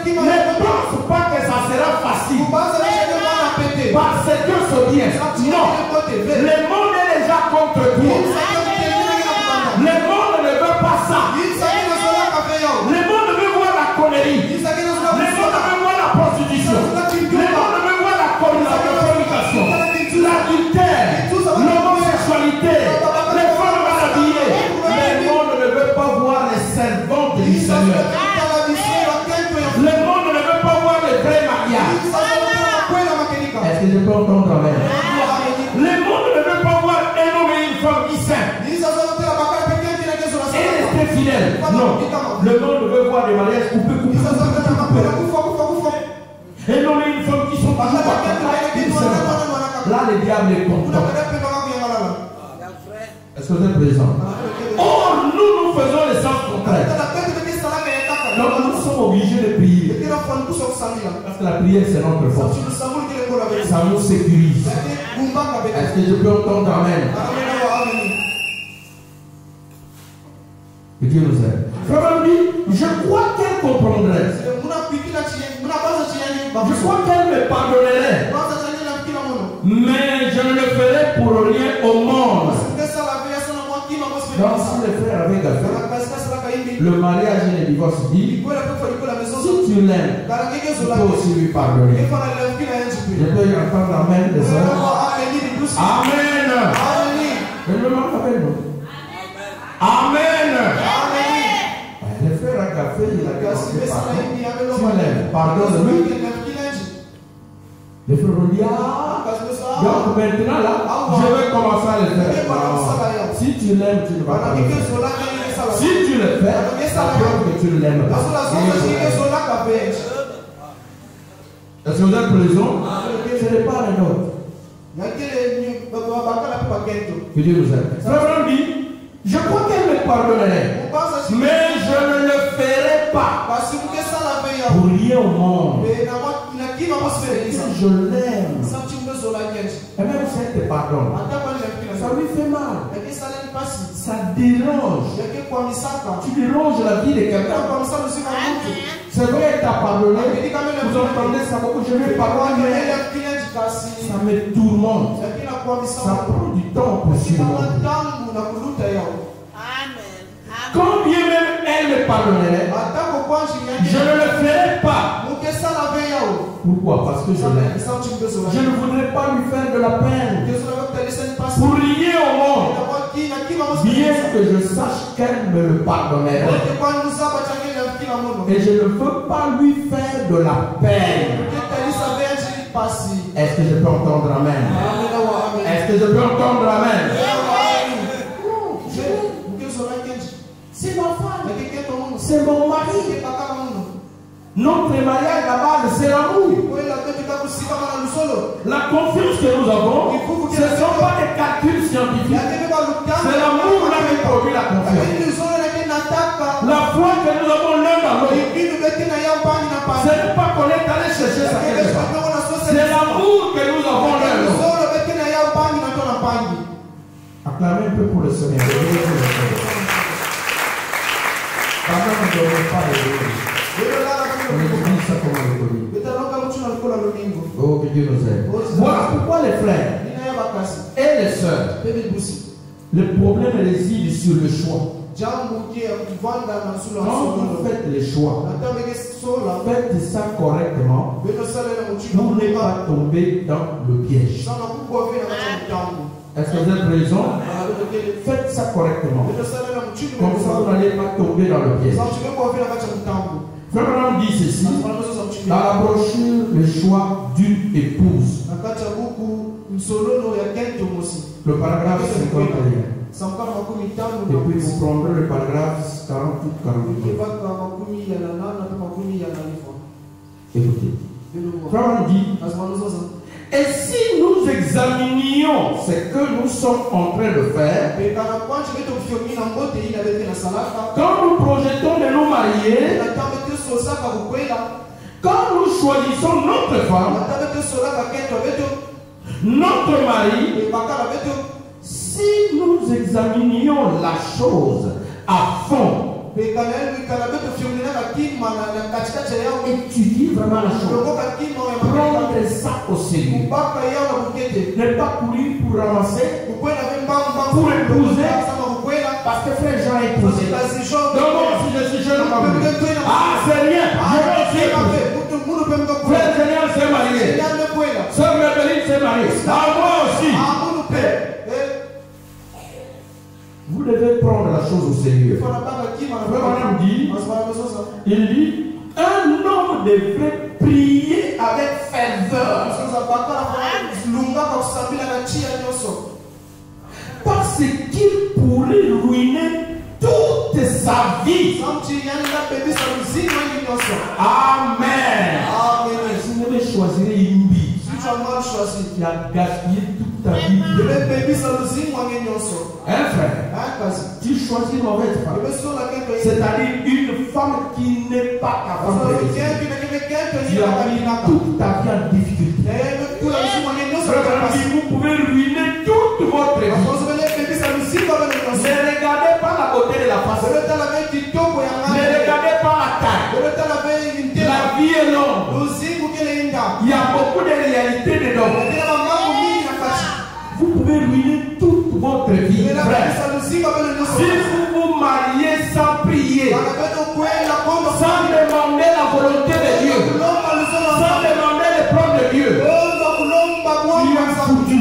ne pense pas que ça sera facile. Parce que c'est bien. Non. Le monde est déjà contre toi. Le monde ne veut pas ça. Le monde veut voir la connerie. Le monde veut voir la prostitution. Le monde veut voir la communication, l'adultère, l'homosexualité, les femmes mal habillées. Le monde ne veut pas voir les servantes du Seigneur. Le monde ne veut pas voir les vrais mariages. Est-ce que je peux entendre amen? Le monde ne veut pas voir un homme et une femme qui s'aiment et rester fidèles. Non. Le monde veut voir des mariages coupés. Un homme et une femme qui sont toujours pas. Là, le diable est content. Est-ce que vous êtes présent? Or, nous faisons le sens contraire. Donc, nous sommes obligés de prier. Parce que la prière, c'est notre force. Ça nous sécurise. Est-ce que je peux entendre amen? Que Dieu nous aide. Frère dit, je crois qu'elle comprendrait. Je crois qu'elle me pardonnerait. Mais je ne le ferai pour rien au monde. Donc si le frère avait gâté, le mariage et le divorce dit, si tu l'aimes, tu peux aussi lui pardonner. Je peux entendre amen des sœurs. Amen. Je me demande avec nous. Amen. Le frère a café, il a cassé pardonne-lui. Le frère dit, donc maintenant là, je vais commencer à le faire. Si tu l'aimes, tu ne vas pas le faire. Si tu le fais, ça prouve que tu ne l'aimes pas. Est-ce que vous êtes présent? Ce n'est pas un autre. Que Dieu nous aide. Frère dit, je crois qu'elle me pardonnerait, mais je ne le ferai pas pour rien au monde. Je l'aime. Et même si elle te pardonne, ça lui fait mal. Ça dérange. Tu déranges la vie de quelqu'un. C'est vrai qu'elle t'a pardonné. Vous entendez ça beaucoup. Je vais pardonner. Ça me tourmente. Ça prend du temps pour suivre. Quand bien même elle me pardonnerait, je ne le ferai pas. Pourquoi? Parce que je l'aime. Je ne voudrais pas lui faire de la peine. Pour rien au monde. Bien que je sache qu'elle me le pardonnerait. Et je ne veux pas lui faire de la peine. Est-ce que je peux entendre amen? Est-ce que je peux entendre amen? C'est ma femme. C'est mon mari. Notre mariage, la base, c'est l'amour. La confiance que nous avons, ce ne sont pas des calculs scientifiques. C'est l'amour là qui produit la confiance. La foi que nous Seigneur. Pardon, ne donnez pas les on utilise ça comme un économie. Oh, que Dieu nous aide. Voilà pourquoi les frères et les sœurs, le problème réside sur le choix. Quand vous faites les choix, faites ça correctement pour ne pas tomber dans le piège. Est-ce que vous êtes présent? Faites ça correctement. Comme ça, vous n'allez pas tomber dans le piège. Frère dit ceci dans la brochure le choix d'une épouse. Le paragraphe 51. Et puis vous prendrez le paragraphe 48, 48. Écoutez. Frère dit, et si nous examinions ce que nous sommes en train de faire, quand nous projetons de nous marier, quand nous choisissons notre femme, notre mari, si nous examinions la chose à fond, étudier vraiment la chose, prendre ça au sérieux, ne pas courir pour ramasser, pour épouser, parce que frère Jean est épousé. Donc moi si je suis jeune, ah c'est rien, je vais aussi. Frère Génial s'est marié, sœur Merveline s'est mariée, moi aussi. Vous devez prendre la chose au sérieux. Frère dit, il dit, un homme devrait prier avec ferveur. Parce qu'il pourrait ruiner toute sa vie. Amen. Si vous devez choisir une vie, tu as gaspillé toute ta vie. Hein frère? Tu choisis une mauvaise femme. C'est-à-dire une femme qui n'est pas capable de réussir. Tu as mis toute ta vie en difficulté. Vous pouvez ruiner toute votre vie. Ne regardez pas la beauté de la face. Ne regardez pas la taille. La vie est longue. Il y a beaucoup de réalités dedans. Vous pouvez ruiner toute votre vie. Si vous vous mariez sans prier, sans demander la volonté de Dieu, sans demander les plans de Dieu, tu es foutu.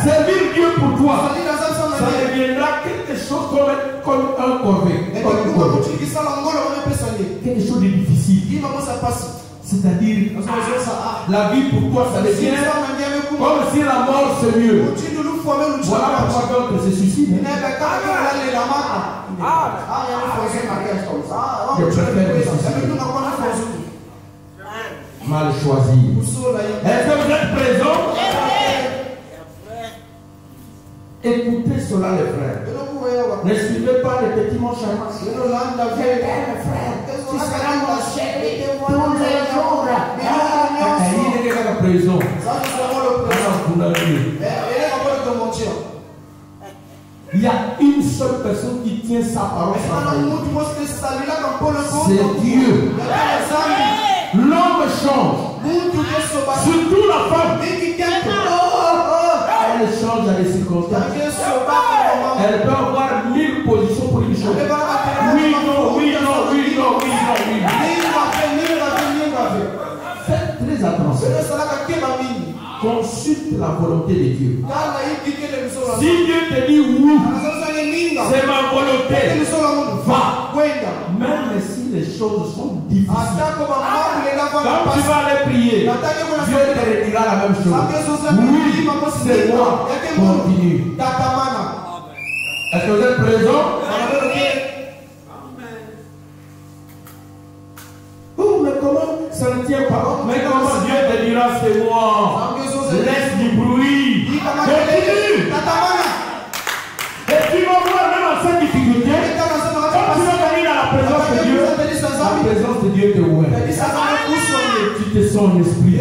Servir Dieu pour toi, ça deviendra quelque chose comme un corvée. Quelque chose de difficile. C'est-à-dire, la vie pour toi, ça devient comme si la mort c'est mieux. Voilà pourquoi d'autres se suicident. Je préfère me suicider. Mal choisi. Est-ce que vous êtes présents? Écoutez cela les frères. Ne suivez pas les petits mots charmants. Tu seras mon chéri tous les jours. Il est dans la prison. Il y a une seule personne qui tient sa parole. C'est Dieu. L'homme change. Surtout la femme. Elle change à des circonstances. Elle peut avoir 1000 positions pour une chose. Oui, non, oui, non, oui, non, oui, non, oui. Faites très attention. Consulte la volonté de Dieu. Si Dieu te dit oui, c'est ma volonté, va. Même si les choses sont difficiles, quand tu vas aller prier, Dieu te redira la même chose. Oui, c'est moi. Continue. Est-ce que vous êtes présents? Oh, mais comment ça ne tient pas? Mais comment Dieu te dira c'est moi? Laisse du bruit. Continue. Et tu vas voir même en cette difficulté, quand tu vas venir à la présence de Dieu, la présence de Dieu te ouvre. Tu te sens en esprit.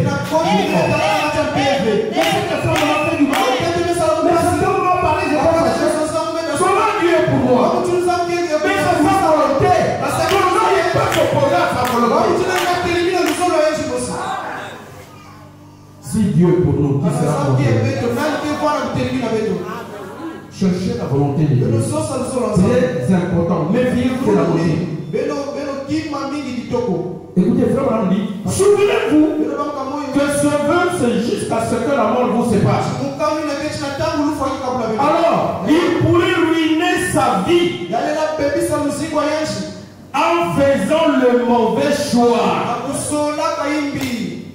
Cherchez la volonté de Dieu. Très important. Méfiez-vous de la volonté. Écoutez, frère, on dit, souvenez-vous que ce vœu, c'est jusqu'à ce que la mort vous sépare. Alors, il pourrait ruiner sa vie en faisant le mauvais choix.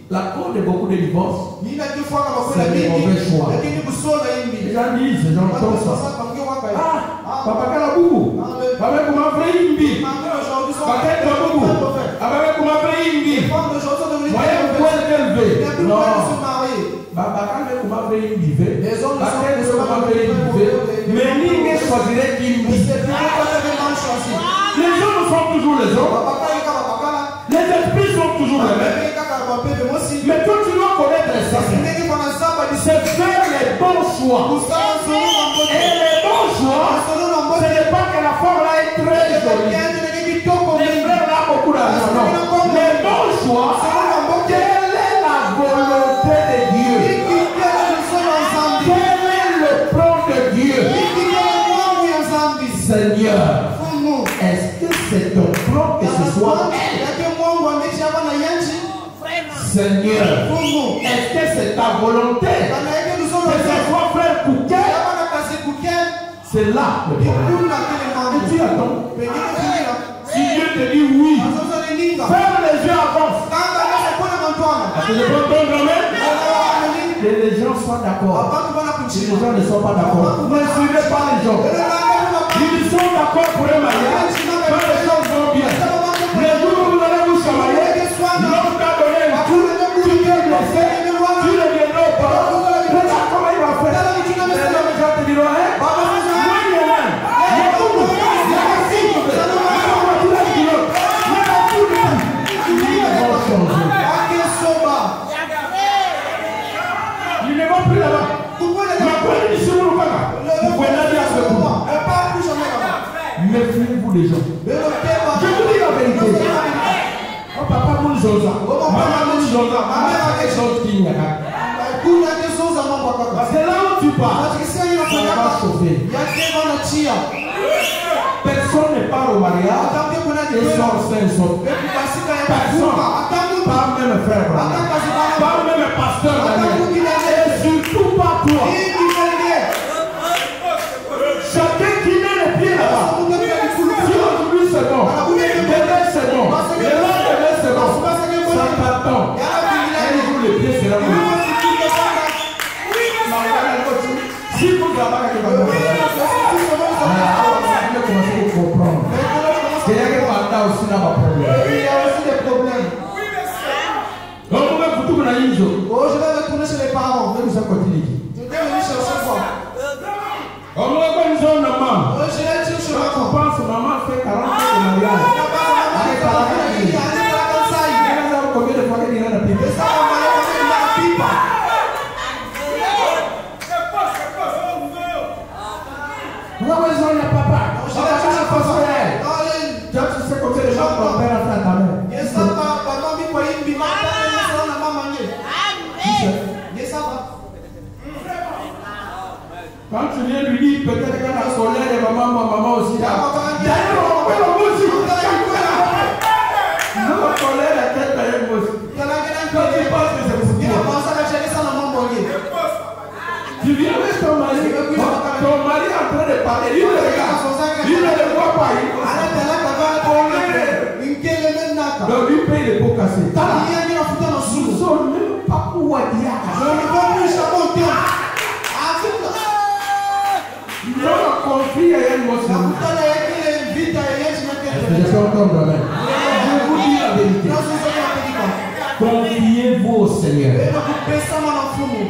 La cause de beaucoup de divorces, c'est le mauvais choix. Les gens disent, j'entends ça. Ah, papa Kalabou, papa comment fait Imbi, papa Kalabou, papa comment fait Imbi. Voyez pourquoi elle veut. Non. Papa comment fait Imbi. Papa comment fait Imbi. Mais Nimé choisirait Imbi. Les hommes sont toujours les hommes. Les esprits sont toujours les mêmes. Mais toi tu dois connaître les saints. C'est faire les bons choix. Et les bons choix, ce n'est pas que la femme là est très jolie. Les frères là beaucoup d'argent. Non. Les bons choix, quelle est la volonté de Dieu? Quel est le plan de Dieu? Seigneur, est-ce que c'est ton plan que ce soit elle? Seigneur, est-ce que c'est ta volonté que ce soit frère Kouké? C'est là le problème. Et tu attends. Si Dieu te dit oui, ferme les yeux avant. Que les gens soient d'accord. Si les gens ne sont pas d'accord, ne suivez pas les gens. Ils sont d'accord pour un mariage, quand les choses vont bien. Les jours où vous allez vous chamailler, l'homme t'a donné un coup, tu t'es blessé, tu ne viendras pas. Regarde comment il va faire. Les hommes te diront, hein? Ils ne vont plus là-bas. Méfiez-vous des gens. Je vous dis la vérité. Oh papa mon Josa, maman mon Josa, maman quelque chose qui n'y a pas. Parce que là où tu pars, ça va chauffer. Personne ne part au mariage et sort sain sauf. Personne. Pas même frère, pas même pasteur, et surtout pas toi. Chacun qui met les pieds là-bas. Si aujourd'hui c'est bon, demain c'est bon, le lendemain c'est bon, ça t'attend. Un jour le pied sera bon. Si vous avez quelque chose, vous commencez à comprendre. C'est là que Panda aussi n'a pas de problème. Il y a aussi des problèmes. Donc vous pouvez tout mener. Oh, je vais retourner chez les parents. Mais nous allons continuer. Je vais venir chercher quoi? On va faire une zone maman. Je vais dire chez maman. Je pense que maman fait 40 ans de mariage. Avec 40 ans. Combien de fois qu'elle ira la pipe? On va voir zone papa. Papa, tu sais combien de gens ton père a fait à ta mère? Quand tu viens lui dire peut-être qu'elle a colère et maman aussi là. D'ailleurs, on peut la musique. Non, la colère est telle période aussi. Quand tu penses que c'est pour toi. Tu viens avec ton mari. Ton mari est en train de parler. Il le regarde. Il ne le voit pas. Donc lui paye les pots cassés. Nous sommes même pas pour Wadia. Je ne veux plus chapeau. Non, conflit à elle, moi, c'est vous. Je vous dis la vérité. Confiez-vous au Seigneur.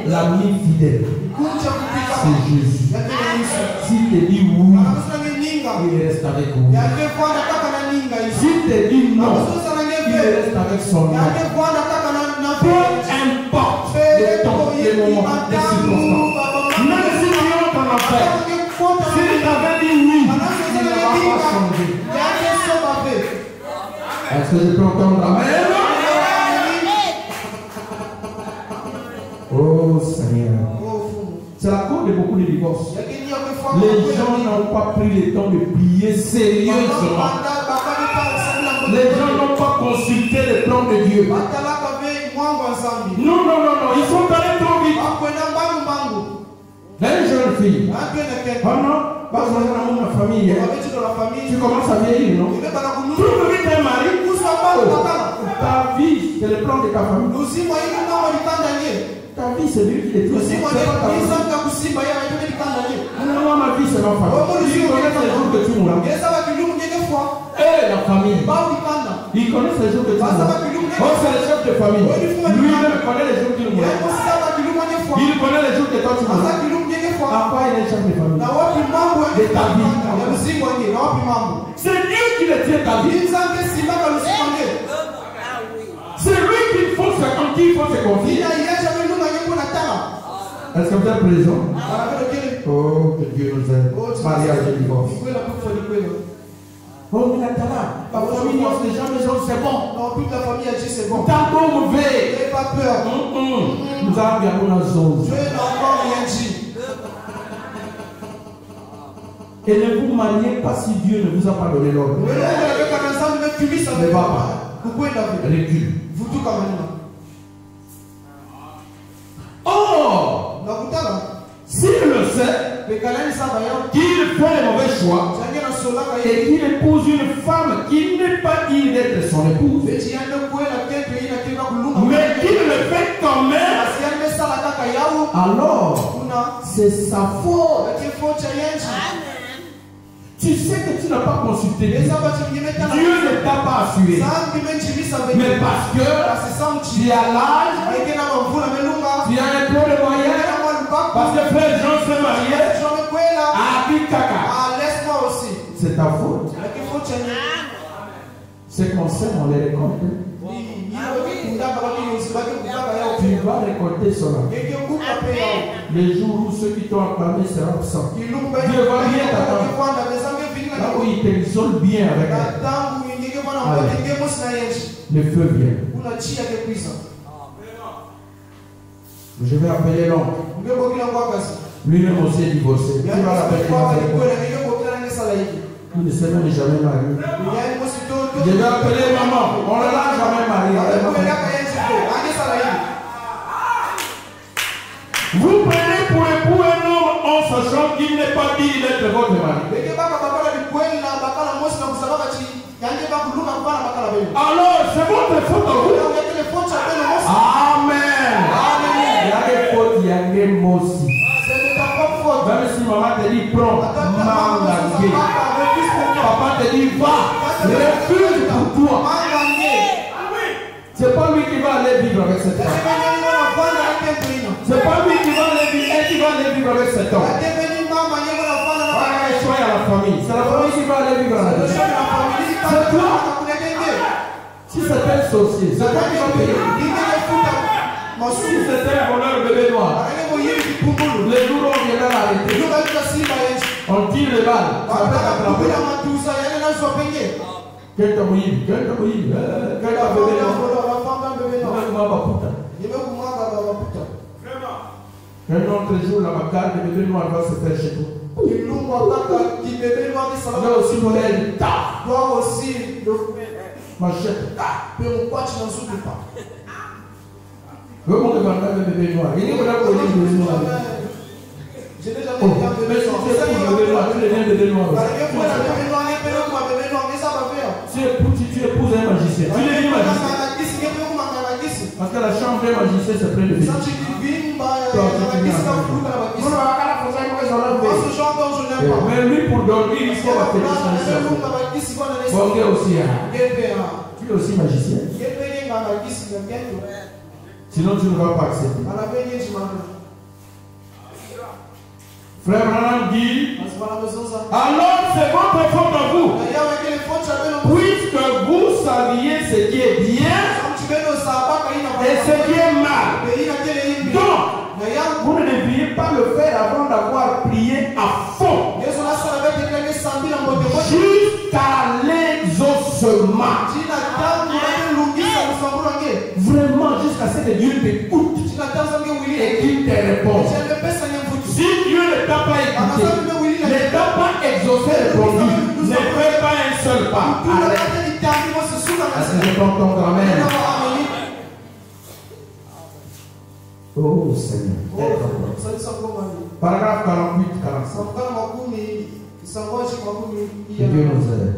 L'ami fidèle, c'est Jésus. S'il te dit oui, il reste avec vous. S'il te dit non, il reste avec son nom. Peu importe le temps, les moments, les circonstances. Même si tu es en enfer, s'il t'avait dit oui, il ne va pas changer. Est-ce que je peux entendre amen? Oh Seigneur. C'est la cause de beaucoup de divorces. Les gens n'ont pas pris le temps de prier sérieusement. Les gens n'ont pas consulté le plan de Dieu. Non, non, non, non, ils sont allés trop vite. Les jeunes filles. Oh non, pas dans la famille. Tu commences à vieillir, non? Tu veux vite un mari. Ta vie, c'est le plan de ta famille. Ta vie, c'est lui qui est tout. Non, ma vie, c'est ma famille. Il connaît les jours que tu mourras. Et la famille. Il connaît les jours que tu mourras. Oh, c'est le chef de famille. Lui-même connaît les jours qu'il mourra. Il connaît les jours que toi tu mourras. Papa, il est chef de famille. De ta vie. C'est Dieu qui le tient ta vie. C'est lui qu'il faut se confier. Est-ce que vous êtes présent? Oh, que Dieu nous aide. Mariage et divorce. Oh, mais la famille, les gens disent c'est bon. Non, toute la famille a dit c'est bon. T'as beau mauvais. N'ayez pas peur. Nous avons bien mon zone. Dieu n'a encore rien dit. Et ne vous mariez pas si Dieu ne vous a pas donné l'ordre. Ne va pas. Recule. Vous tout comme nous. Oh! S'il le sait, qu'il fait les mauvais choix et qu'il épouse une femme qui n'est pas digne d'être son épouse, mais qu'il le fait quand même, alors c'est sa faute. Tu sais que tu n'as pas consulté Dieu. Dieu ne t'a pas assuré. Mais parce que tu as l'âge, tu as un peu de moyens, parce que frère Jean s'est marié à Abikaka. C'est ta faute. C'est qu'on sait, on les récolte. Tu vas récolter cela. Les jours où ceux qui t'ont acclamé seront absents. Dieu va bien t'attendre. Là où il t'exauce bien avec elle. Le feu vient. Je vais appeler l'oncle. Lui-même aussi est divorcé. Tu vas l'appeler. Il ne s'est même jamais marié. Je vais appeler maman. On ne l'a jamais marié. Vous prenez pour époux un homme en sachant qu'il n'est pas digne d'être votre mari. Alors, c'est votre faute à vous. Amen. Il y a des fautes, il y a des mots aussi. Même si maman te dit prends, papa te dit va, refuse pour toi. C'est pas lui qui va aller vivre avec cette femme. C'est pas lui qui va aller vivre, elle qui va aller vivre avec cet homme. Soyez à la famille. C'est la famille qui va aller vivre avec elle. C'est toi. Si c'est un sorcier, c'est toi qui va payer. Si c'est un voleur bébé noir, les jours où on viendra l'arrêter, on tire les balles. Quelqu'un mouille, quelqu'un mouille, quelqu'un bébé noir. Un autre jour, la macaque de bébé noir va se faire chez toi. Là aussi, mon aile, toi aussi, machette, pourquoi tu n'en souffles pas? Comment on va faire le bébé noir? Il y a un bébé noir. Mais si tu es pour le bébé noir, tu deviens bébé noir. Si tu épouses un magicien, tu deviens magicien. Parce que la chambre des magiciens, c'est plein de bébés. Mais lui, pour dormir, il faut la fétiche. Bon, lui aussi, tu es aussi magicien. Sinon, tu ne vas pas accepter. Frère Branham dit, alors c'est votre faute à vous. Puisque vous saviez ce qui est bien et ce qui est mal. Donc, vous ne deviez pas le faire avant d'avoir prié à fond. Jusqu'à l'exaucement. Vraiment jusqu'à ce que Dieu t'écoute et qu'il te réponde. Si Dieu ne t'a pas écouté, ne seul pas. Arrête. Est-ce que je t'entends quand même? Oh Seigneur. Paragraphe 48, 45. Que Dieu nous aide.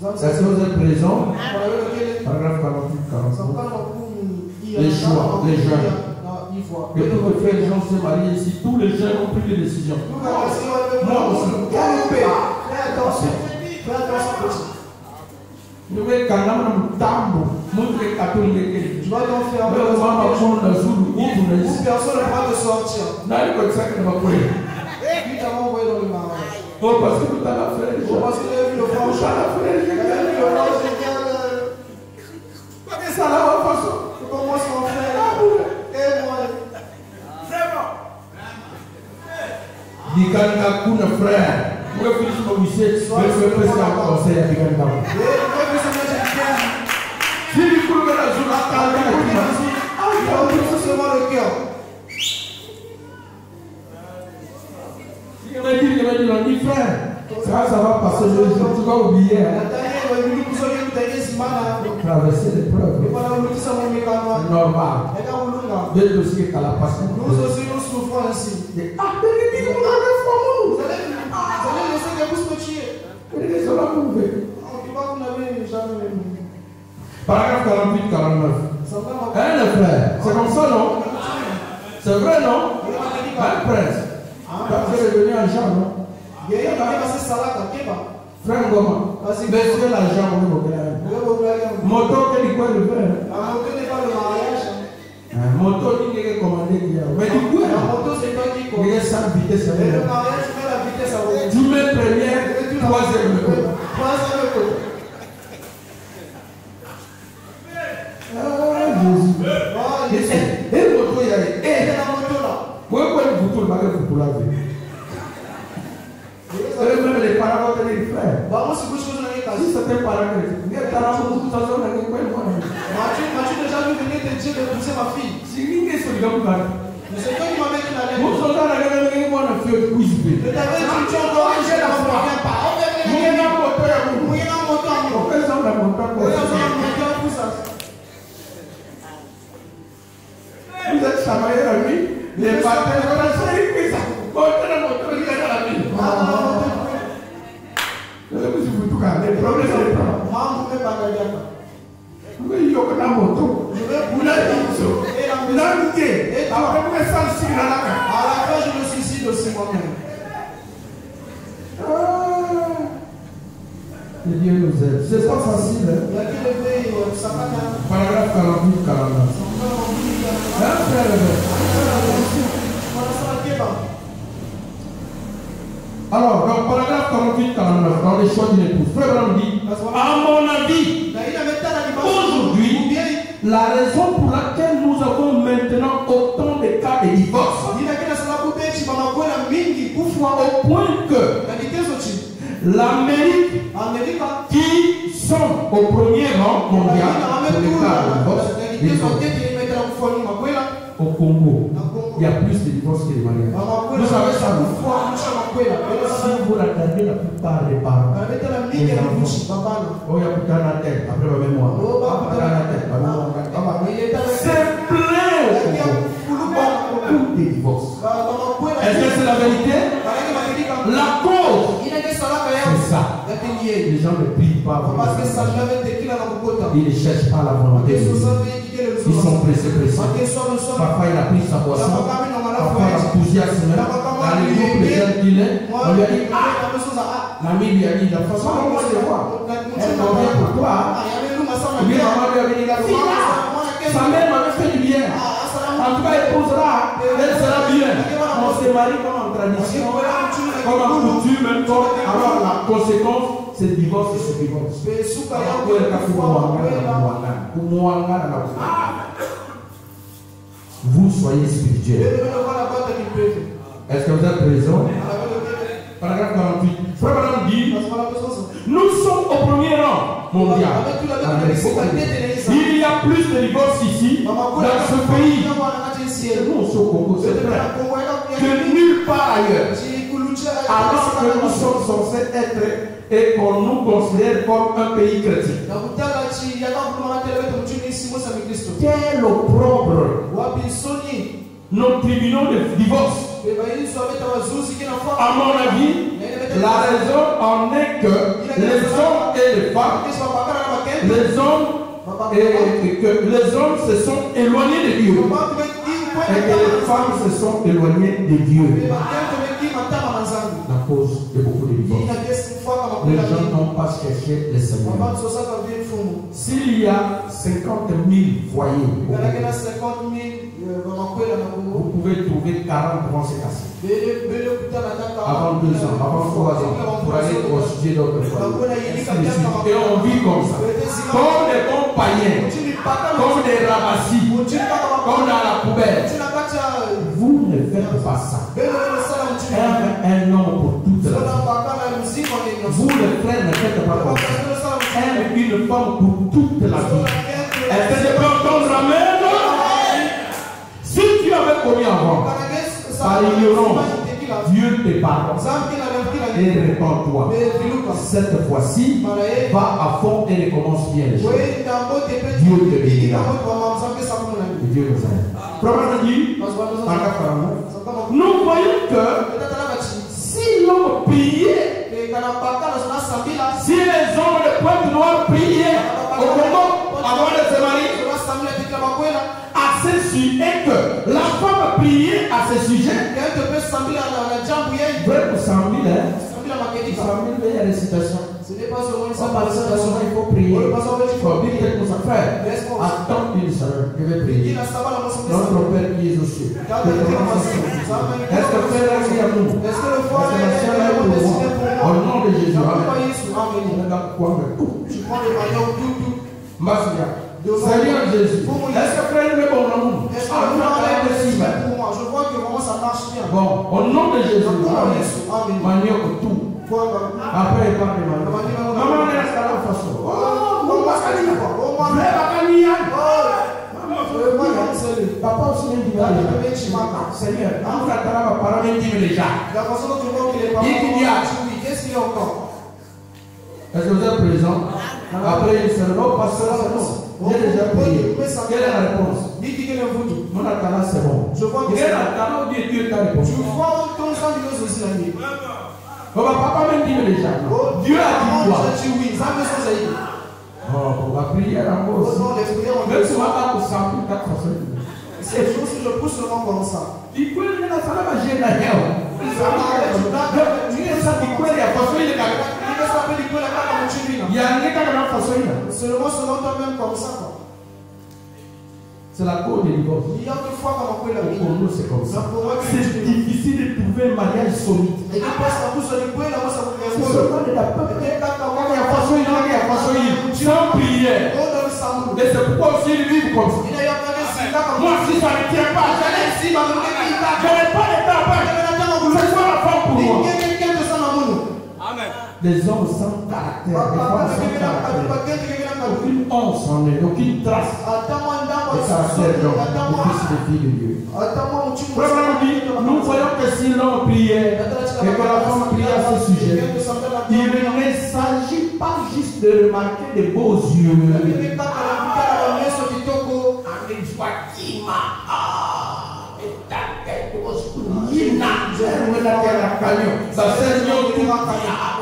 Est-ce que vous êtes présents? Paragraphe 48, 45. Les choix, les jeunes. Que tous les frères et gens se marient ici. Tous les jeunes ont pris des décisions. Moi aussi. Fais attention. Je vais quand même nous tambour. Montrer catholique. Tu vas donc faire mais on va prendre le jour où vous ne personne ne va te sortir. N'a pas ça que va prier. Lui t'as envoyé dans le mariage. Oh, parce que tout à l'heure, frère. Parce que tu as vu le frère. Tout à l'heure, frère. Parce que ça là, on va faire. Comment est-ce qu'on fait? Et moi. Dikanga kuna frère. Moi, je suis au lycée. Je vais presque un conseil à Dikanga. Si tu peux me la jouer à ta vie, il a oublié seulement le cœur. Il m'a dit, on dit frère, ça va passer le jour, tu vas oublier. Traverser l'épreuve. C'est normal. Deux dossiers qu'à la passion. Nous aussi nous souffrons ainsi. Ah, mais il dit, on a le faux. Vous allez laisser que vous se tuer. Les gens l'ont trouvé. Vous n'avez jamais aimé. Paragraphe 48, 49. Hein, le frère? C'est comme ça, non? C'est vrai, non? Hein, prince? Quand tu es devenu agent, non? Frère Goma, monsieur l'agent, on est moto, quel est quoi le frère? Moto, qui est commandé qui a. Mais du coup, il est sans vitesse. Tu mets première, troisième. Jésus. Et moto, il y a. Pourquoi il vous la vie? Même les parents vont tenir frère. Si c'était parents chrétiens, les parents vont tout façon dans les coins. M'as-tu déjà vu venir te dire d'épouser ma fille? Si l'une est sur le gars, c'est toi qui m'as dit qu'il allait. nous sommes dans la guerre, nous avons fait le quiz. Je t'avais dit que tu as dormi, je ne reviens pas. Nous avons moteur à vous. Nous avons moteur à vous. Nous avons moteur à vous. Vous êtes chamaillé à lui. Les batailles vont rester avec ça. Moteur à moteur, il est à la vie. Les problèmes, c'est les problèmes. Oui, il y a un moto. Vous l'avez dit. L'amitié. Après, vous êtes sans signe à la fin. À la fin, je me suicide aussi moi-même. Que Dieu nous aide. C'est pas facile. Il y a que le pays, ça va bien. Paragraphe 48, 49. Alors, dans le paragraphe 48, 49, dans les choix d'une épouse, Frère Branham dit, à mon avis, aujourd'hui, la raison pour laquelle nous avons maintenant autant de cas de divorce, au point que l'Amérique, qui sont au premier rang mondial pour les cas de divorce, au Congo, il y a plus de divorces que de mariages. Vous savez ça, si vous regardez la plupart des parents, il y a plus la tête, après la mémoire. C'est plein au Congo. Beaucoup de divorces. Est-ce que c'est la vérité? La cause, c'est ça. Les gens ne prient pas. Ils ne cherchent pas la volonté de Dieu. Ils sont pressés. Parfois il a pris sa boisson. Parfois il a poussé à se mettre. Dans les groupes, les jeunes qu'il est, on lui a dit, l'ami lui a dit, la façon dont on se voit, elle convient pour toi. Et puis maman lui a dit, la fille là, sa mère m'avait fait du bien. En tout cas, elle posera, elle sera bien. On se marie comme en tradition, comme en coutume, alors la conséquence, c'est le divorce et ce divorce. Vous soyez spirituel. Est-ce que vous êtes présent? Paragraphe 48. Frère Branham dit, nous sommes au premier rang mondial. Il y a plus de divorces ici, dans ce pays. Nous, au Congo, c'est vrai, que nulle part ailleurs. alors que nous sommes censés être et qu'on nous considère comme un pays chrétien. Quel opprobre nos tribunaux de divorce. À mon avis, la raison en est que les hommes et les femmes, les hommes se sont éloignés de Dieu et que les femmes se sont éloignées de Dieu. La cause de beaucoup de divorces. Les gens n'ont pas cherché le Seigneur. S'il y a 50 000 foyers, vous pouvez trouver 40 conséquences. Avant 2 ans, avant 3 ans, pour aller constituer d'autres foyers. Et on vit comme ça. Comme des bons païens, comme des ramassis, comme dans la poubelle. Vous ne faites pas ça. Un homme pour toute la vie. Vous, les frères, ne faites pas comme ça. Une femme pour toute la vie. Est-ce que je peux entendre amen? Si tu avais commis avant, par ignorance, Dieu te pardonne et répands-toi. Cette fois-ci, va à fond et recommence bien les choses. Dieu te bénira. Dieu nous aide. Proverbe dit, nous voyons que si l'homme priait, si les hommes de pointe noire priaient au Congo avant de se marier, à ce sujet, et que la femme priait à ce sujet, il y a des citations. Il faut prier. Il faut dire quelque chose à faire. Attends une seule, je vais prier. Notre Père qui est aux cieux. Est-ce que Père est à nous? Est-ce que le Père est pour moi? Au nom de Jésus. Amen. Seigneur Jésus, est-ce que Frère est bon dans nous? Je vois que vraiment ça marche bien. Bon, au nom de Jésus, manière pour tout. Après, il parle de maman. Maman est à la façon. Papa aussi dit Seigneur, qu'est-ce qu'il y a encore? Est-ce que vous êtes présent? Après une seule pasteur, c'est bon. J'ai déjà prié. Quelle est la réponse? Mon atala, c'est bon. Je vois que Dieu t'a répondu. Je vois ton sang de Dieu aussi la nuit. Papa même dit déjà. Dieu a dit quoi? Oh, pour la prière encore aussi. Même si on a pour ça, pour 4 personnes. C'est chose que je pousse seulement comme ça. Il peut y avoir ça là, j'ai la guerre. Il y a un gars qui a façon. Seulement toi-même comme ça. C'est la cause des divorces. Pour nous, c'est comme ça. C'est difficile de trouver un mariage solide. C'est seulement de la peur. Sans prière. Et c'est pourquoi aussi ils vivent comme ça. Moi, si ça ne tient pas, je n'ai pas de temps. C'est quoi la femme pour moi? Des hommes sans caractère, des femmes sans caractère, aucune once en eux, aucune trace de caractère d'homme, de fils de fille de Dieu. Nous voyons que si l'homme priait et que la femme priait à ce sujet, il ne s'agit pas juste de remarquer des beaux yeux.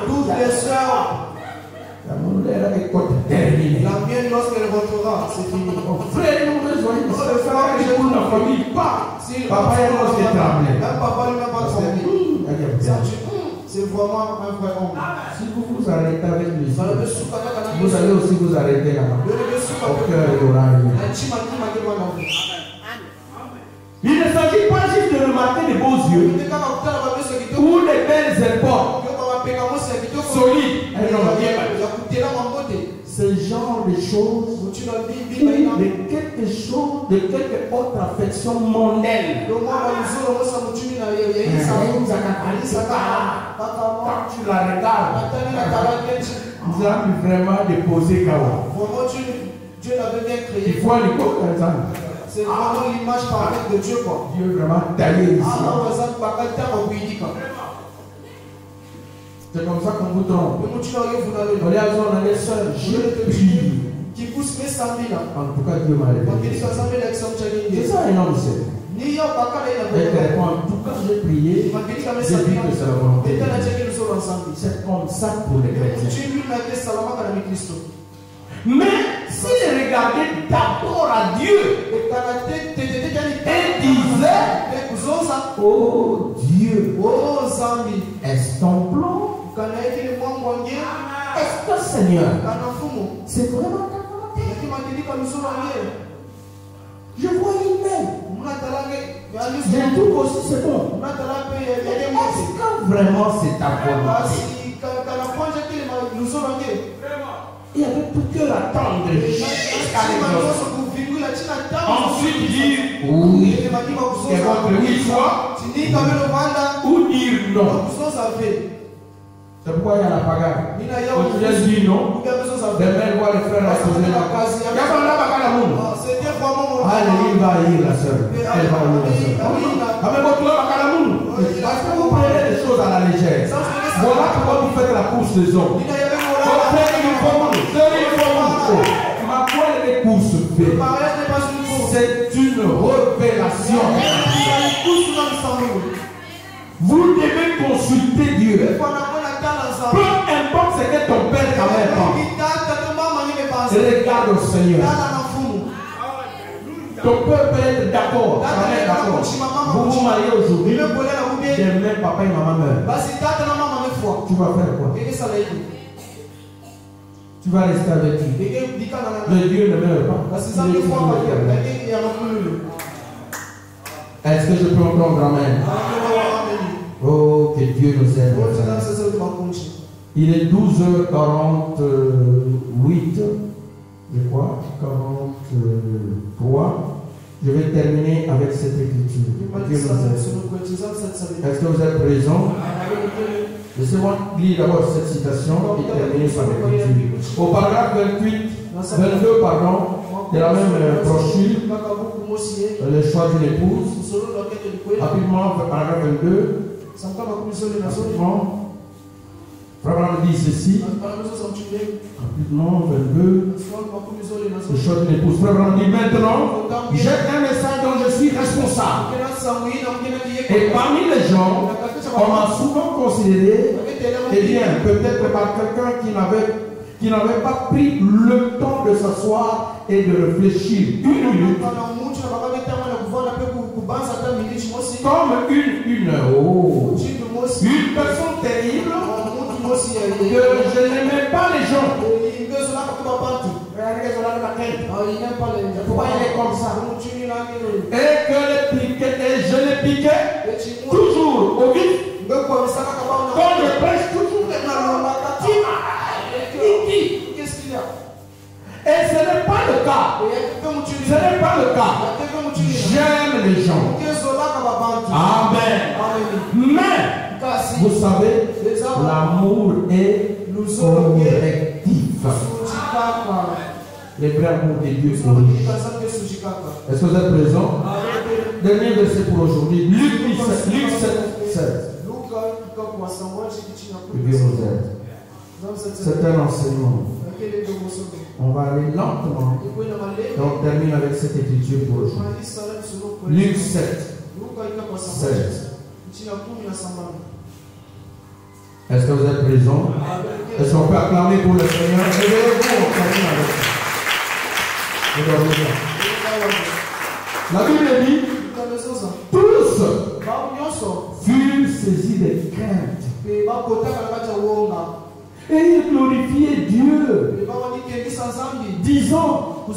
Toutes les soeurs. La mienne, lorsqu'elle rentrera, c'est fini. Frère, nous rejoignons. Pour la famille, pas. Papa est lorsqu'il tremble. Même papa ne m'a pas tremblé. C'est vraiment un vrai homme. Si vous vous arrêtez avec lui, vous allez aussi vous arrêter là-bas. Au cœur, il y aura rien. Il ne s'agit pas juste de remarquer des beaux yeux ou des belles épaules solides. Ce genre de choses ou de quelque autre affection mondaine. Quand tu la regardes, nous avons vraiment déposé Kawa. Il faut aller comme ça. C'est vraiment l'image parfaite de Dieu. Dieu vraiment taillé ici. C'est comme ça qu'on vous trompe. On est à zone, on est seul. Je prie. En tout cas, Dieu m'a révélé. C'est ça un homme seul. Et il répond, en tout cas, j'ai prié. J'ai vu que c'est la volonté de Dieu. C'est comme ça pour les chrétiens. Mais s'il regardait d'abord à Dieu et disait, oh Dieu, est-ce ton plan? Est-ce que Seigneur, c'est vraiment ta volonté? Je vois une main. Je trouve aussi c'est bon. Est-ce que vraiment c'est ta volonté? Il avait tout cœur à attendre jusqu'à l'exaucement. Ensuite dire oui. Et votre oui soit ou dire non. C'est pourquoi il y a la pagaille. Quand tu viens dire non, demain voit le frère à poser la case. Il y a pas là la moune. Allez, il va y la sœur. Elle va y la sœur. Mais votre là la moune. Parce que vous prenez les choses à la légère. Voilà pourquoi vous faites la course des hommes. C'est une révélation. Vous devez consulter Dieu. Peu importe ce que ton père t'avait fait. Regarde au Seigneur. Ton père peut être d'accord. Vous vous mariez aujourd'hui. Demain, papa et maman meurent. Tu vas faire quoi? Tu vas rester avec lui. Le Dieu ne meurt pas. Est-ce que je peux entendre amen? Oh, que Dieu nous aide. Il est 12h48, je crois, 43. Je vais terminer avec cette écriture. Dieu nous aide. Est-ce que vous êtes présents? Laissez-moi lire d'abord cette citation et terminer par l'écriture. Au paragraphe 22, pardon, de la même brochure, le choix d'une épouse. Rapidement, paragraphe 22. Rapidement. Frère dit ceci. Rapidement, 22. Le choix d'une épouse. Frère dit maintenant, j'ai un message dont je suis responsable. Et parmi les gens, on m'a souvent considéré, eh bien, peut-être par quelqu'un qui n'avait pas pris le temps de s'asseoir et de réfléchir une minute. Comme une personne terrible, que je n'aimais pas les gens. Pourquoi il est comme ça? Et je les piquais toujours au vif. Quand je prêche toujours, qu'est-ce qu'il y a? Et ce n'est pas le cas. Ce n'est pas le cas. J'aime les gens. Amen. Mais, vous savez, l'amour est correctif. Les vrais amours de Dieu sont riches. Est-ce que vous êtes présents? Dernier verset pour aujourd'hui. Luc 7, 16. Que Dieu nous aide. C'est un enseignement. On va aller lentement. Et on termine avec cette écriture pour aujourd'hui. Luc 7, 16. Est-ce que vous êtes présents? Est-ce qu'on peut acclamer pour le Seigneur? Réveillez-vous, on termine avec ça. La Bible dit, tous furent saisis de crainte. Et ils glorifiaient Dieu, disant, un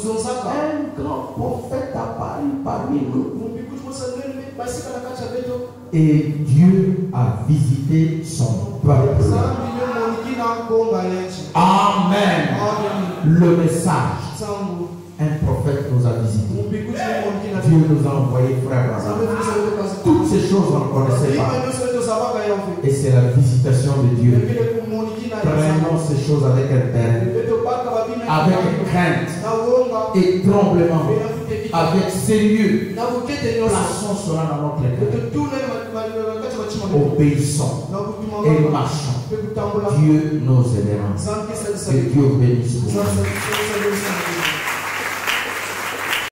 grand prophète apparu parmi nous. Et Dieu a visité son peuple. Amen. Le message. Un prophète nous a visité. Dieu nous a envoyé frère. Toutes ces choses on ne connaissait pas. Et c'est la visitation de Dieu. Prenons ces choses avec intérêt, avec crainte et tremblement, avec sérieux. Plaçons cela dans notre cœur. Obéissons et marchons Dieu nous aidera. Que Dieu bénisse vous.